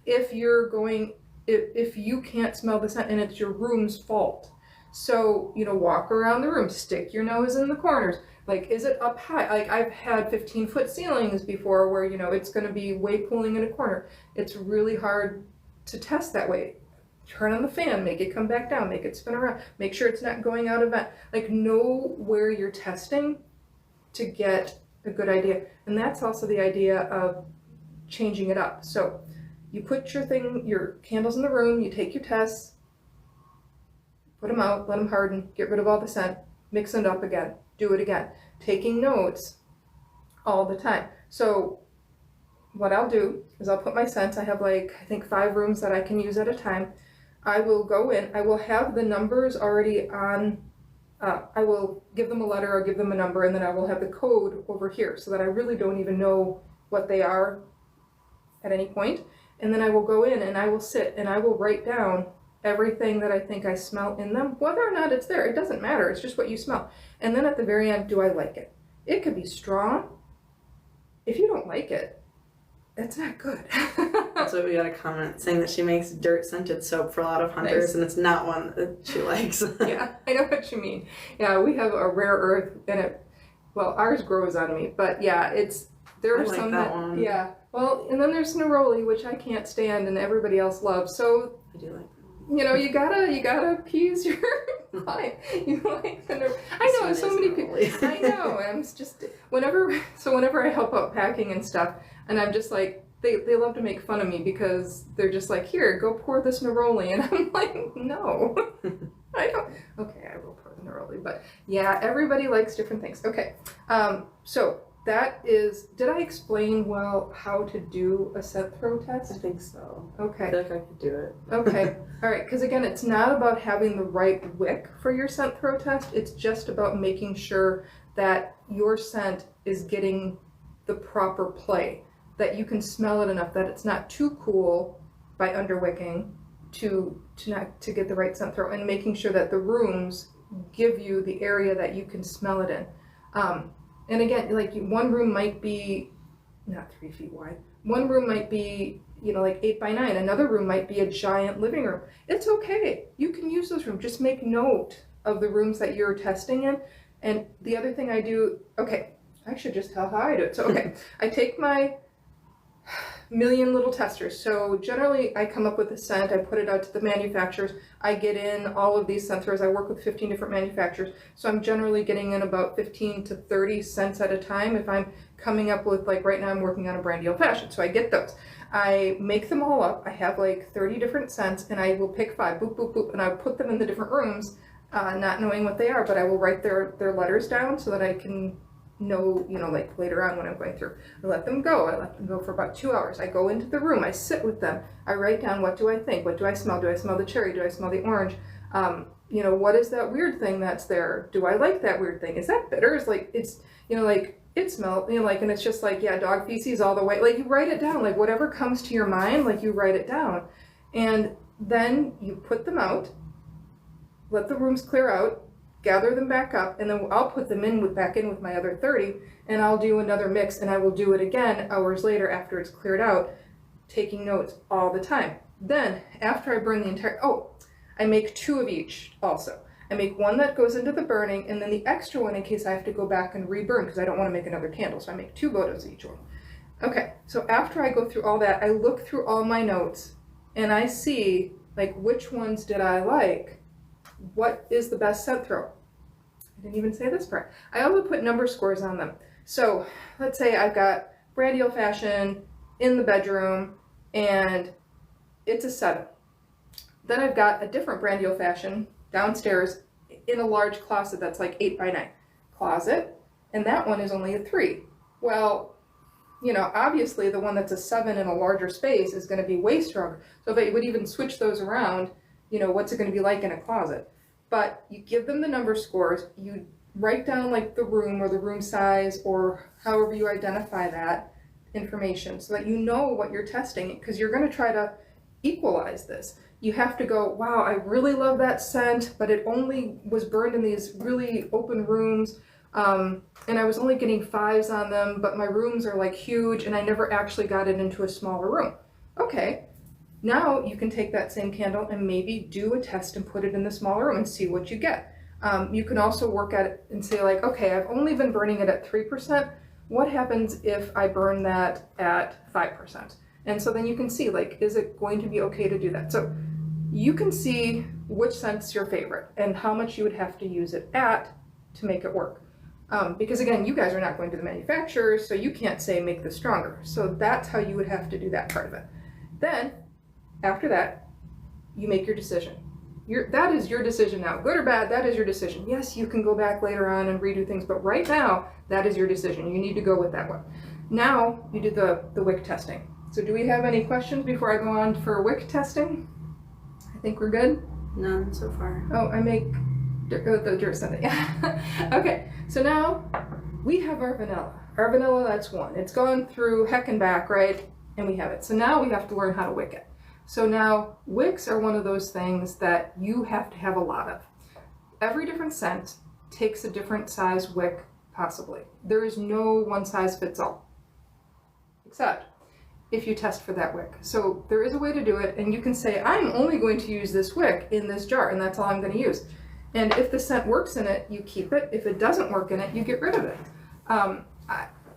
if you're going, if you can't smell the scent and it's your room's fault. So, you know, walk around the room, stick your nose in the corners. Like, is it up high? Like, I've had 15-foot ceilings before where, you know, it's going to be way pooling in a corner. It's really hard to test that way. Turn on the fan, make it come back down, make it spin around, make sure it's not going out of vent. Like, know where you're testing to get a good idea. And that's also the idea of changing it up. So you put your candles in the room, you take your tests, put them out, let them harden, get rid of all the scent, mix it up again, do it again. Taking notes all the time. So what I'll do is I'll put my scents. I have like, I think 5 rooms that I can use at a time. I will go in, I will have the numbers already on, I will give them a letter or give them a number, and then I will have the code over here so that I really don't even know what they are at any point. And then I will go in and I will sit and I will write down everything that I think I smell in them, whether or not it's there. It doesn't matter. It's just what you smell. And then at the very end, do I like it? It could be strong. If you don't like it, it's not good. That's what we got a comment saying that she makes dirt scented soap for a lot of hunters, nice. And it's not one that she likes. Yeah, I know what you mean. Yeah, we have a rare earth and well, ours grows on me, but yeah, there are like some that one. Yeah. Well, and then there's neroli, which I can't stand and everybody else loves. So I do like that. You know, you gotta appease your client. You like the I know so many people. I know. I'm just whenever I help out packing and stuff, and I'm just like they love to make fun of me because they're just like, here, go pour this neroli, and I'm like, no, I don't. Okay, I will pour the neroli, but yeah, everybody likes different things. Okay, so. That is, did I explain well how to do a scent throw test? I think so. Okay. I feel like I could do it. Okay. All right. Because again, it's not about having the right wick for your scent throw test. It's just about making sure that your scent is getting the proper play, that you can smell it enough that it's not too cool by underwicking to get the right scent throw, and making sure that the rooms give you the area that you can smell it in. And again, like one room might be not 3 feet wide. One room might be, you know, like 8 by 9. Another room might be a giant living room. It's okay. You can use those rooms. Just make note of the rooms that you're testing in. And the other thing I do, okay, I should just tell how I do it. So, okay, I take my million little testers. So generally I come up with a scent, I put it out to the manufacturers, I get in all of these scent throws. I work with 15 different manufacturers, so I'm generally getting in about 15 to 30 scents at a time. If I'm coming up with, like right now I'm working on a brandy old fashioned, so I get those. I make them all up. I have like 30 different scents, and I will pick 5, boop, boop, boop, and I put them in the different rooms, not knowing what they are, but I will write their letters down so that I can know, you know, like later on when I'm going through. I let them go. I let them go for about 2 hours. I go into the room. I sit with them. I write down, what do I think? What do I smell? Do I smell the cherry? Do I smell the orange? You know, what is that weird thing that's there? Do I like that weird thing? Is that bitter? Is like, it's, you know, like it smells, you know, like, and it's just like, yeah, dog feces all the way. Like you write it down, like whatever comes to your mind, like you write it down. And then you put them out, let the rooms clear out, gather them back up, and then I'll put them back in with my other 30, and I'll do another mix, and I will do it again hours later after it's cleared out, taking notes all the time. Then, after I burn the entire, I make 2 of each also. I make one that goes into the burning, and then the extra one in case I have to go back and reburn, because I don't want to make another candle, so I make 2 votives of each one. Okay, so after I go through all that, I look through all my notes, and I see, like, which ones did I like? What is the best scent throw? I didn't even say this part. I also put number scores on them. So let's say I've got brandy old fashioned in the bedroom and it's a 7. Then I've got a different brandy old fashioned downstairs in a large closet that's like 8 by 9 closet, and that one is only a 3. Well, you know, obviously the one that's a 7 in a larger space is going to be way stronger. So if I would even switch those around, you know, what's it going to be like in a closet? But you give them the number scores, you write down like the room or the room size or however you identify that information so that you know what you're testing, because you're going to try to equalize this. You have to go, wow, I really love that scent, but it only was burned in these really open rooms, and I was only getting 5s on them, but my rooms are like huge, and I never actually got it into a smaller room. Okay, now you can take that same candle and maybe do a test and put it in the smaller room and see what you get. You can also work at it and say like, okay, I've only been burning it at 3%. What happens if I burn that at 5%? And so then you can see like, is it going to be okay to do that? So you can see which scent's your favorite and how much you would have to use it at to make it work. Because again, you guys are not going to the manufacturers, so you can't say make this stronger. So that's how you would have to do that part of it. Then after that, you make your decision. That is your decision now. Good or bad, that is your decision. Yes, you can go back later on and redo things, but right now, that is your decision. You need to go with that one. Now, you do the wick testing. So do we have any questions before I go on for wick testing? I think we're good? None so far. Oh, I make the dirt Sunday. Okay, so now we have our vanilla. Our vanilla, that's 1. It's gone through heck and back, right? And we have it. So now we have to learn how to wick it. So now wicks are one of those things that you have to have a lot of. Every different scent takes a different size wick, possibly. There is no one size fits all, except if you test for that wick. So there is a way to do it, and you can say, I'm only going to use this wick in this jar, and that's all I'm going to use. And if the scent works in it, you keep it. If it doesn't work in it, you get rid of it.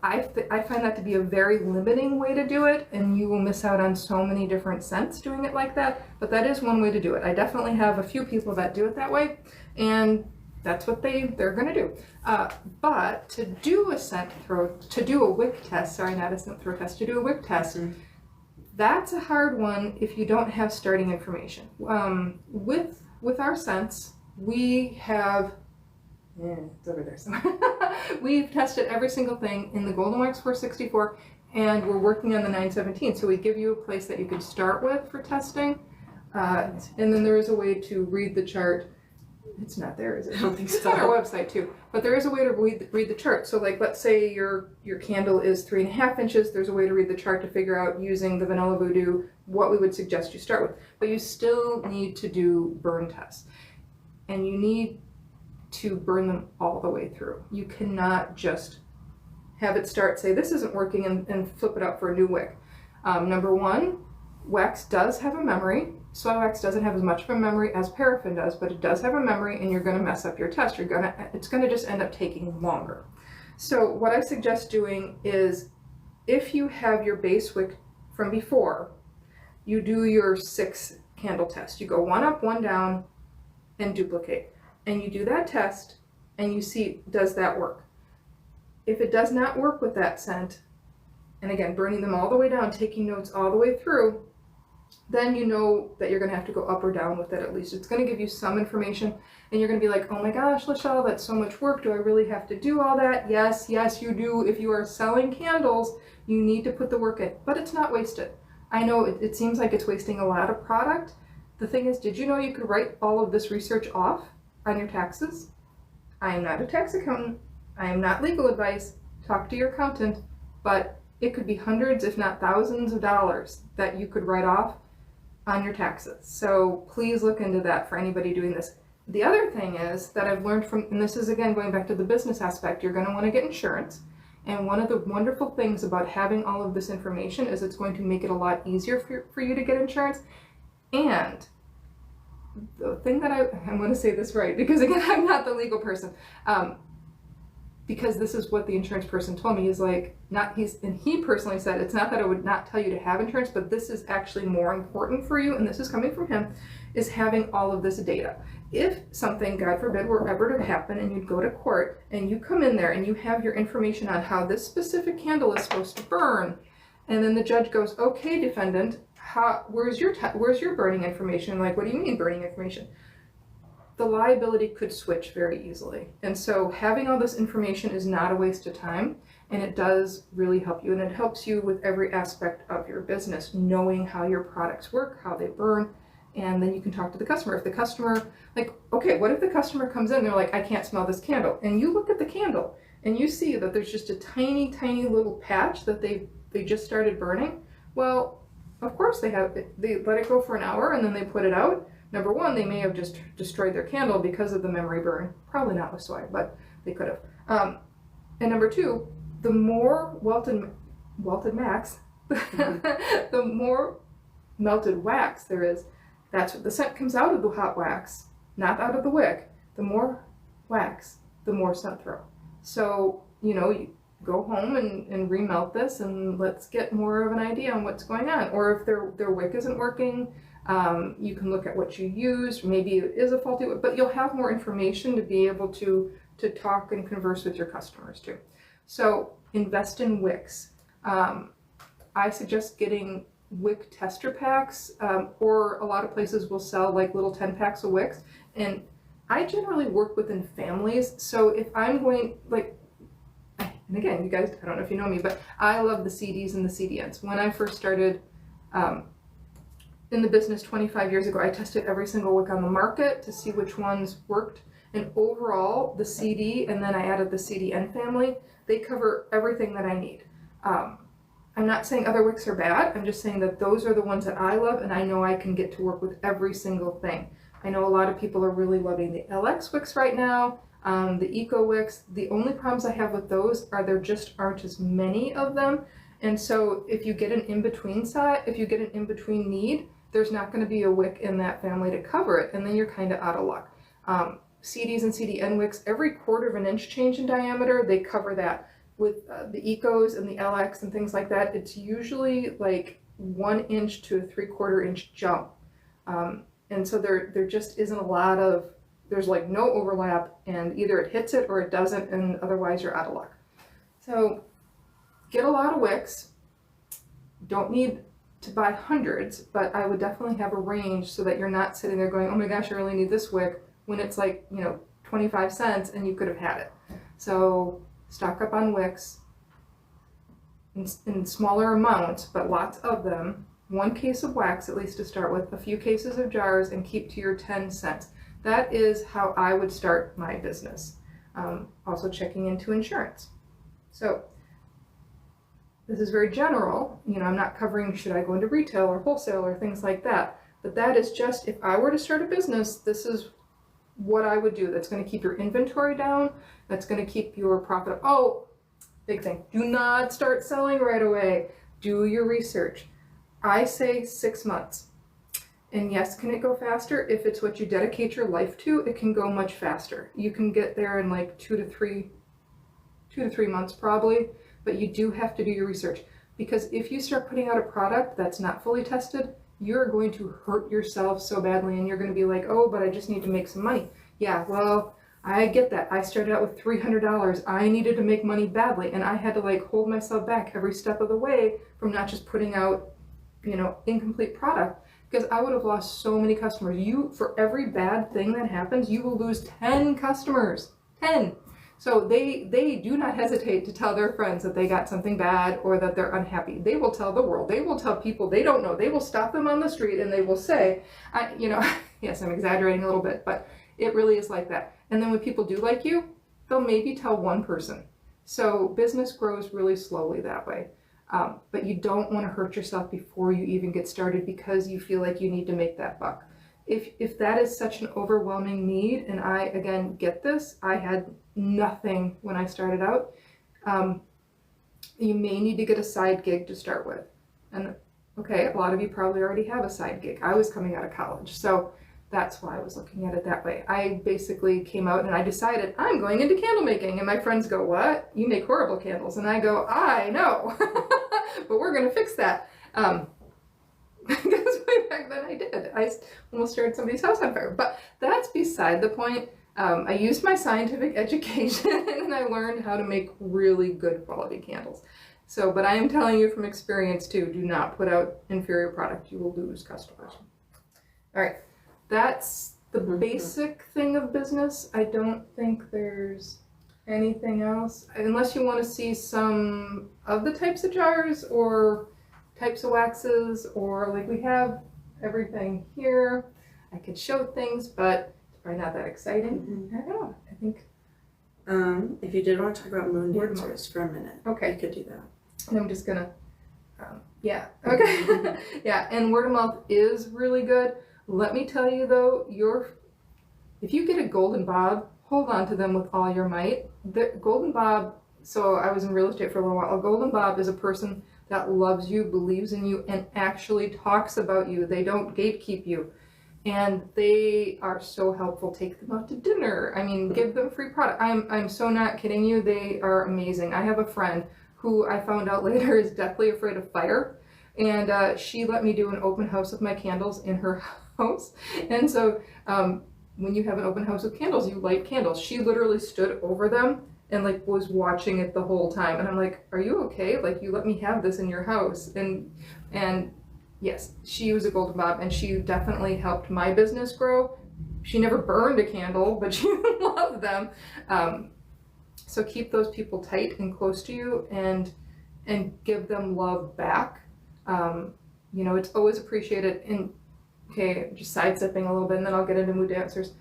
I find that to be a very limiting way to do it, and you will miss out on so many different scents doing it like that, but that is one way to do it. I definitely have a few people that do it that way, and that's what they're going to do. But to do a wick test, sorry, not a scent throw test, to do a wick test, that's a hard one if you don't have starting information. With our scents, we have, it's over there somewhere. We've tested every single thing in the Golden Wax 464, and we're working on the 917. So we give you a place that you could start with for testing, and then there is a way to read the chart. It's not there, is it? I don't think so. It's on our website too, but there is a way to read the chart. So like, let's say your candle is 3.5 inches. There's a way to read the chart to figure out, using the Vanilla Voodoo, what we would suggest you start with. But you still need to do burn tests, and you need to burn them all the way through. You cannot just have it start, say this isn't working, and flip it out for a new wick. Number 1, wax does have a memory. Soy wax doesn't have as much of a memory as paraffin does, but it does have a memory, and you're going to mess up your test. It's going to just end up taking longer. So what I suggest doing is, if you have your base wick from before, you do your 6 candle test. You go 1 up, 1 down, and duplicate. And you do that test, and you see, does that work? If it does not work with that scent, and again, burning them all the way down, taking notes all the way through, then you know that you're going to have to go up or down with it at least. It's going to give you some information, and you're going to be like, oh my gosh, Lachelle, that's so much work. Do I really have to do all that? Yes, yes, you do. If you are selling candles, you need to put the work in, but it's not wasted. I know it seems like it's wasting a lot of product. The thing is, did you know you could write all of this research off on your taxes? I am not a tax accountant. I am not legal advice. Talk to your accountant, but it could be hundreds, if not thousands of dollars that you could write off on your taxes. So please look into that for anybody doing this. The other thing is that I've learned from, and this is again going back to the business aspect, you're going to want to get insurance. And one of the wonderful things about having all of this information is it's going to make it a lot easier for you to get insurance. And the thing that I'm going to say this right, because again, I'm not the legal person, because this is what the insurance person told me. He's like, and he personally said, it's not that I would not tell you to have insurance, but this is actually more important for you, and this is coming from him, is having all of this data. If something, God forbid, were ever to happen and you'd go to court and you come in there and you have your information on how this specific candle is supposed to burn, and then the judge goes, okay, defendant, where's your burning information? Like, what do you mean burning information? The liability could switch very easily. And so having all this information is not a waste of time, and it does really help you. And it helps you with every aspect of your business, knowing how your products work, how they burn, and then you can talk to the customer. If the customer, like, okay, what if the customer comes in, they're like, I can't smell this candle. And you look at the candle and you see that there's just a tiny, tiny little patch that they just started burning. Well, of course they let it go for an hour and then they put it out. Number one, they may have just destroyed their candle because of the memory burn. Probably not with soy, but they could have. And number two, the more welted wax, the more melted wax there is. That's what the scent comes out of the hot wax, not out of the wick. The more wax, the more scent throw. So, you go home and remelt this and let's get more of an idea on what's going on. Or if their wick isn't working, you can look at what you used. Maybe it is a faulty wick, but you'll have more information to be able to talk and converse with your customers too. So invest in wicks. I suggest getting wick tester packs, or a lot of places will sell like little 10 packs of wicks. And I generally work within families. So if I'm going, and again, you guys, I don't know if you know me, but I love the CDs and the CDNs. When I first started in the business 25 years ago, I tested every single wick on the market to see which ones worked. And overall, the CD, and then I added the CDN family, they cover everything that I need. I'm not saying other wicks are bad. I'm just saying that those are the ones that I love, and I know I can get to work with every single thing. I know a lot of people are really loving the LX wicks right now. The Eco Wicks, the only problems I have with those are there just aren't as many of them. And so if you get an in-between need, there's not going to be a wick in that family to cover it, and then you're kind of out of luck. CDs and CDN wicks, every 1/4 of an inch change in diameter, they cover that. With the Ecos and the LX and things like that, it's usually like 1 inch to a 3/4 inch jump. And so there just isn't a lot of, there's like no overlap, and either it hits it or it doesn't, and otherwise you're out of luck. So get a lot of wicks. Don't need to buy hundreds, but I would definitely have a range so that you're not sitting there going, oh my gosh, I really need this wick, when it's like, 25 cents and you could have had it. So stock up on wicks in smaller amounts, but lots of them. 1 case of wax at least to start with, a few cases of jars, and keep to your 10 cents. That is how I would start my business. Also checking into insurance. So this is very general. I'm not covering should I go into retail or wholesale or things like that. But that is just, if I were to start a business, this is what I would do. That's going to keep your inventory down. That's going to keep your profit. Oh, big thing. Do not start selling right away. Do your research. I say 6 months. And yes, can it go faster? If it's what you dedicate your life to, it can go much faster. You can get there in like 2 to 3 months probably, but you do have to do your research. Because if you start putting out a product that's not fully tested, you're going to hurt yourself so badly, and you're going to be like, oh, but I just need to make some money. Yeah, well, I get that. I started out with $300. I needed to make money badly, and I had to hold myself back every step of the way from not just putting out, incomplete product, because I would have lost so many customers. For every bad thing that happens, you will lose 10 customers. 10. So they do not hesitate to tell their friends that they got something bad or that they're unhappy. They will tell the world. They will tell people they don't know. They will stop them on the street and they will say, yes, I'm exaggerating a little bit, but it really is like that. And then when people do like you, they'll maybe tell one person. So business grows really slowly that way. But you don't want to hurt yourself before you even get started because you feel like you need to make that buck. If that is such an overwhelming need, and I, again, get this, I had nothing when I started out, you may need to get a side gig to start with. And okay, a lot of you probably already have a side gig. I was coming out of college, so that's why I was looking at it that way. I basically came out and I decided I'm going into candle making, and my friends go, what? You make horrible candles. And I go, I know, but we're going to fix that. Because way back then I did. I almost started somebody's house on fire. But that's beside the point. I used my scientific education and I learned how to make really good quality candles. So, but I am telling you from experience too, do not put out inferior product. You will lose customers. All right. That's the basic thing of business. I don't think there's anything else. Unless you want to see some of the types of jars or types of waxes, or we have everything here. I could show things, but it's probably not that exciting. I don't know. I think. If you did want to talk about moon dancers for a minute, okay, you could do that. And I'm just gonna Yeah. Okay. Yeah. And word of mouth is really good. Let me tell you though, if you get a golden bob, hold on to them with all your might. The golden bob. So I was in real estate for a little while. A golden bob is a person that loves you, believes in you, and actually talks about you. They don't gatekeep you. And they are so helpful. Take them out to dinner. I mean, give them free product. I'm so not kidding you. They are amazing. I have a friend who I found out later is deathly afraid of fire. And she let me do an open house with my candles in her house. And so when you have an open house with candles, you light candles. She literally stood over them and like was watching it the whole time. And I'm like, are you okay? Like, you let me have this in your house. And yes, she was a golden bob, and she definitely helped my business grow. She never burned a candle, but she loved them. So keep those people tight and close to you, and give them love back. You know, it's always appreciated. And okay, just sidestepping a little bit, and then I'll get into mood dancers.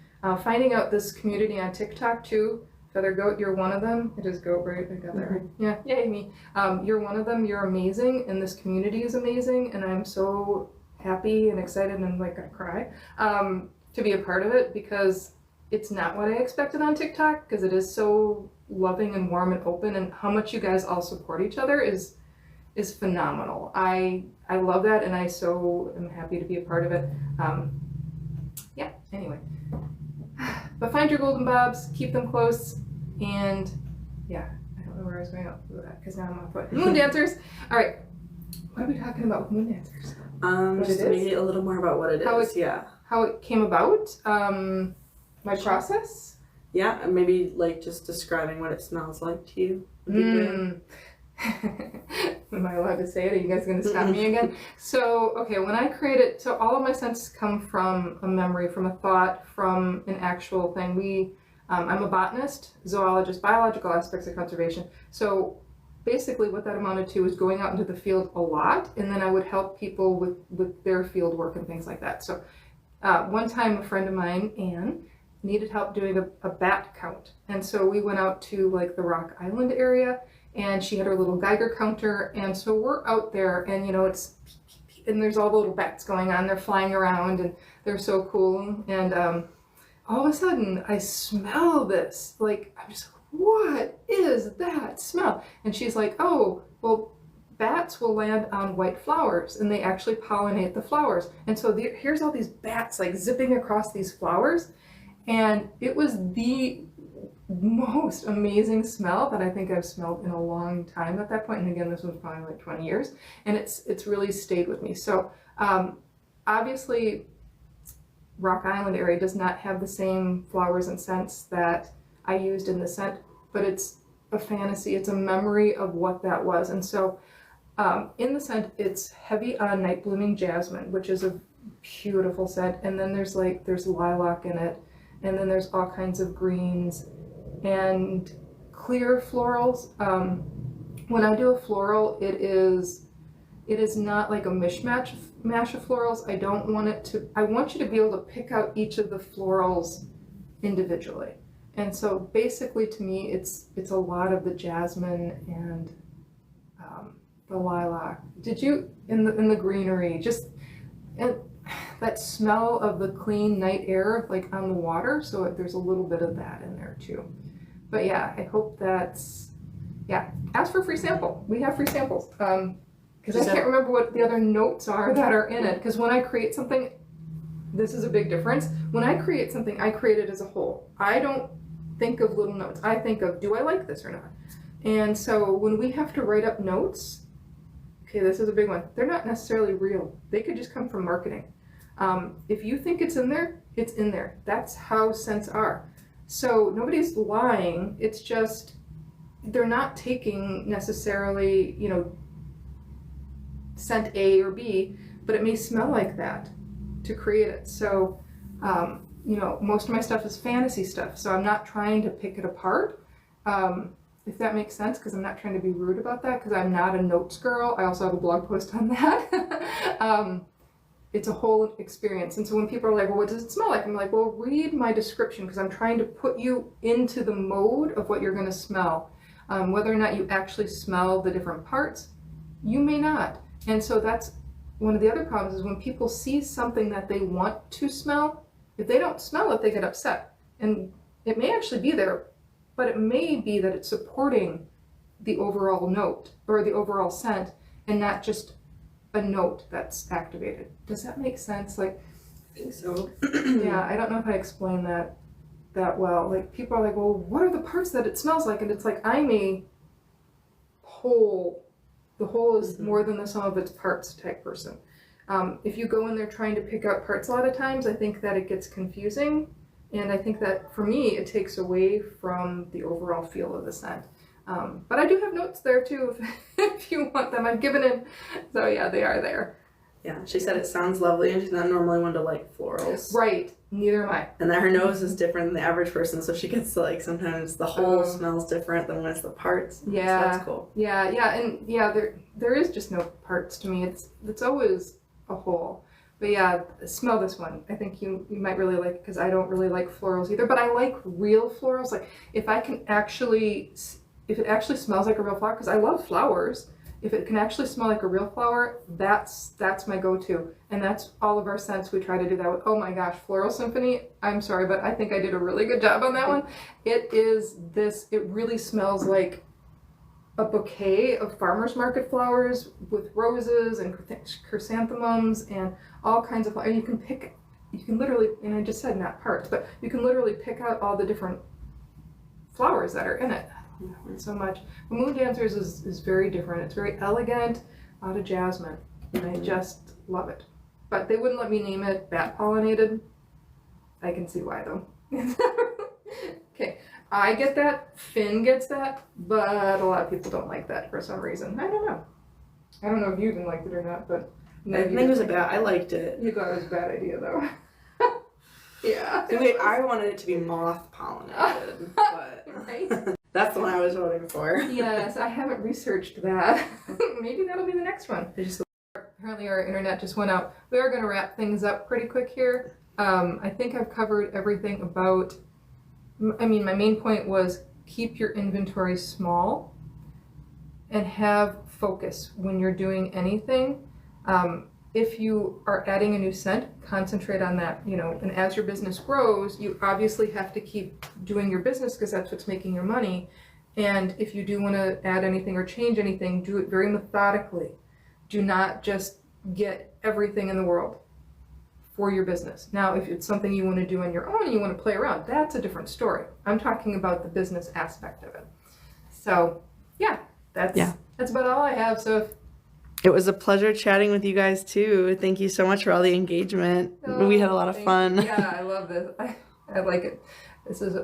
Finding out this community on TikTok too. Feather Goat, you're one of them. It is Goat, right? I got that right. Yeah, yay me. You're one of them. You're amazing, and this community is amazing, and I'm so happy and excited and like gonna cry to be a part of it, because it's not what I expected on TikTok, because it is so loving and warm and open, and how much you guys all support each other is phenomenal. I love that, and I so am happy to be a part of it. Yeah, anyway. But find your golden bobs, keep them close, and yeah, I don't know where I was going with that, because now I'm on foot. Moon dancers! Alright, what are we talking about with moon dancers? Just maybe a little more about what it is, yeah. How it came about, my process? Yeah, and maybe like just describing what it smells like to you would be great. Am I allowed to say it? Are you guys going to stop me again? So, okay, when I create it, so all of my senses come from a memory, from a thought, from an actual thing. I'm a botanist, zoologist, biological aspects of conservation. So basically what that amounted to was going out into the field a lot, and then I would help people with their field work and things like that. So one time a friend of mine, Anne, needed help doing a bat count. And so we went out to like the Rock Island area, and she had her little Geiger counter, and so we're out there, and you know, and there's all the little bats going on, they're flying around, and they're so cool, and all of a sudden, I smell this, like, I'm just like, what is that smell? And she's like, oh, well, bats will land on white flowers, and they actually pollinate the flowers, and so here's all these bats, like, zipping across these flowers, and it was the most amazing smell that I think I've smelled in a long time at that point. And again, this was probably like 20 years, and it's really stayed with me. So obviously Rock Island area does not have the same flowers and scents that I used in the scent, but it's a fantasy, it's a memory of what that was. And so in the scent, it's heavy on night blooming jasmine, which is a beautiful scent, and then there's lilac in it, and then there's all kinds of greens and clear florals. When I do a floral, it is not like a mash of florals. I want you to be able to pick out each of the florals individually. And so basically to me, it's a lot of the jasmine and the lilac. Did you, in the greenery, and that smell of the clean night air, like on the water, so there's a little bit of that in there too. But yeah, I hope that's, yeah, ask for a free sample. We have free samples. Because I can't remember what the other notes are that are in it. Because when I create something, this is a big difference. When I create something, I create it as a whole. I don't think of little notes. I think of, do I like this or not? And so when we have to write up notes, okay, this is a big one. They're not necessarily real. They could just come from marketing. If you think it's in there, it's in there. That's how scents are. So nobody's lying. It's just, they're not taking necessarily, you know, scent A or B, but it may smell like that to create it. So, you know, most of my stuff is fantasy stuff. So I'm not trying to pick it apart. If that makes sense, because I'm not trying to be rude about that, because I'm not a notes girl. I also have a blog post on that. It's a whole experience. And so when people are like, well, what does it smell like? I'm like, well, read my description, because I'm trying to put you into the mode of what you're going to smell. Whether or not you actually smell the different parts, you may not. And so that's one of the other problems is when people see something that they want to smell, if they don't smell it, they get upset. And it may actually be there, but it may be that it's supporting the overall note or the overall scent and not just a note that's activated. Does that make sense? Like, I think so. yeah, I don't know if I explained that well. Like, people are like, well, what are the parts that it smells like? And it's like, I'm a whole. The whole is more than the sum of its parts type person. If you go in there trying to pick out parts a lot of times, I think that it gets confusing. And I think that for me, it takes away from the overall feel of the scent. But I do have notes there too, if you want them. I've given it. So yeah, they are there. Yeah, she said it sounds lovely, and she's not normally one to like florals. Right, neither am I. And that her nose is different than the average person, so she gets to like sometimes the whole smells different than when it's the parts. Yeah, so that's cool. Yeah, and yeah, there is just no parts to me. It's always a whole. But yeah, smell this one. I think you might really like it because I don't really like florals either. But I like real florals. Like if it actually smells like a real flower, because I love flowers. If it can actually smell like a real flower, that's my go-to. And that's all of our scents we try to do that with. Oh my gosh, Floral Symphony, I'm sorry, but I think I did a really good job on that one. It really smells like a bouquet of farmer's market flowers with roses and chrysanthemums and all kinds of flowers. And you can literally, and I just said not parts, but you can literally pick out all the different flowers that are in it. So much. But Moon Dancers is very different. It's very elegant, a lot of jasmine, and I just love it. But they wouldn't let me name it bat pollinated. I can see why though. Okay, I get that, Finn gets that, but a lot of people don't like that for some reason. I don't know if you even liked it or not, but I think it was I liked it. You thought it was a bad idea though. Yeah. I wanted it to be moth pollinated, but right. That's the one I was voting for. Yes, I haven't researched that. Maybe that'll be the next one. Apparently our internet just went out. We are going to wrap things up pretty quick here. I think I've covered everything about, my main point was keep your inventory small and have focus when you're doing anything. If you are adding a new scent, concentrate on that, and as your business grows, you obviously have to keep doing your business because that's what's making your money. And if you do want to add anything or change anything, do it very methodically. Do not just get everything in the world for your business. Now, if it's something you want to do on your own and you want to play around, that's a different story. I'm talking about the business aspect of it. So yeah, that's about all I have. So it was a pleasure chatting with you guys too. Thank you so much for all the engagement. We had a lot of fun. Yeah, I love this. I like it.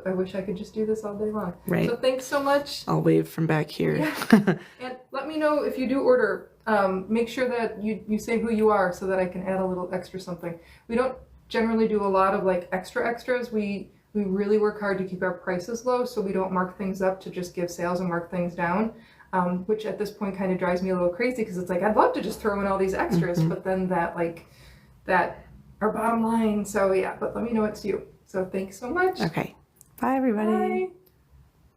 I wish I could just do this all day long. Right. So thanks so much. I'll wave from back here. Yeah. And let me know if you do order. Make sure that you say who you are so that I can add a little extra something. We don't generally do a lot of like extras. We really work hard to keep our prices low so we don't mark things up to just give sales and mark things down. Which at this point kind of drives me a little crazy because it's like I'd love to just throw in all these extras, but then that our bottom line. So yeah, but let me know it's you. So thanks so much. Okay. Bye everybody. Bye.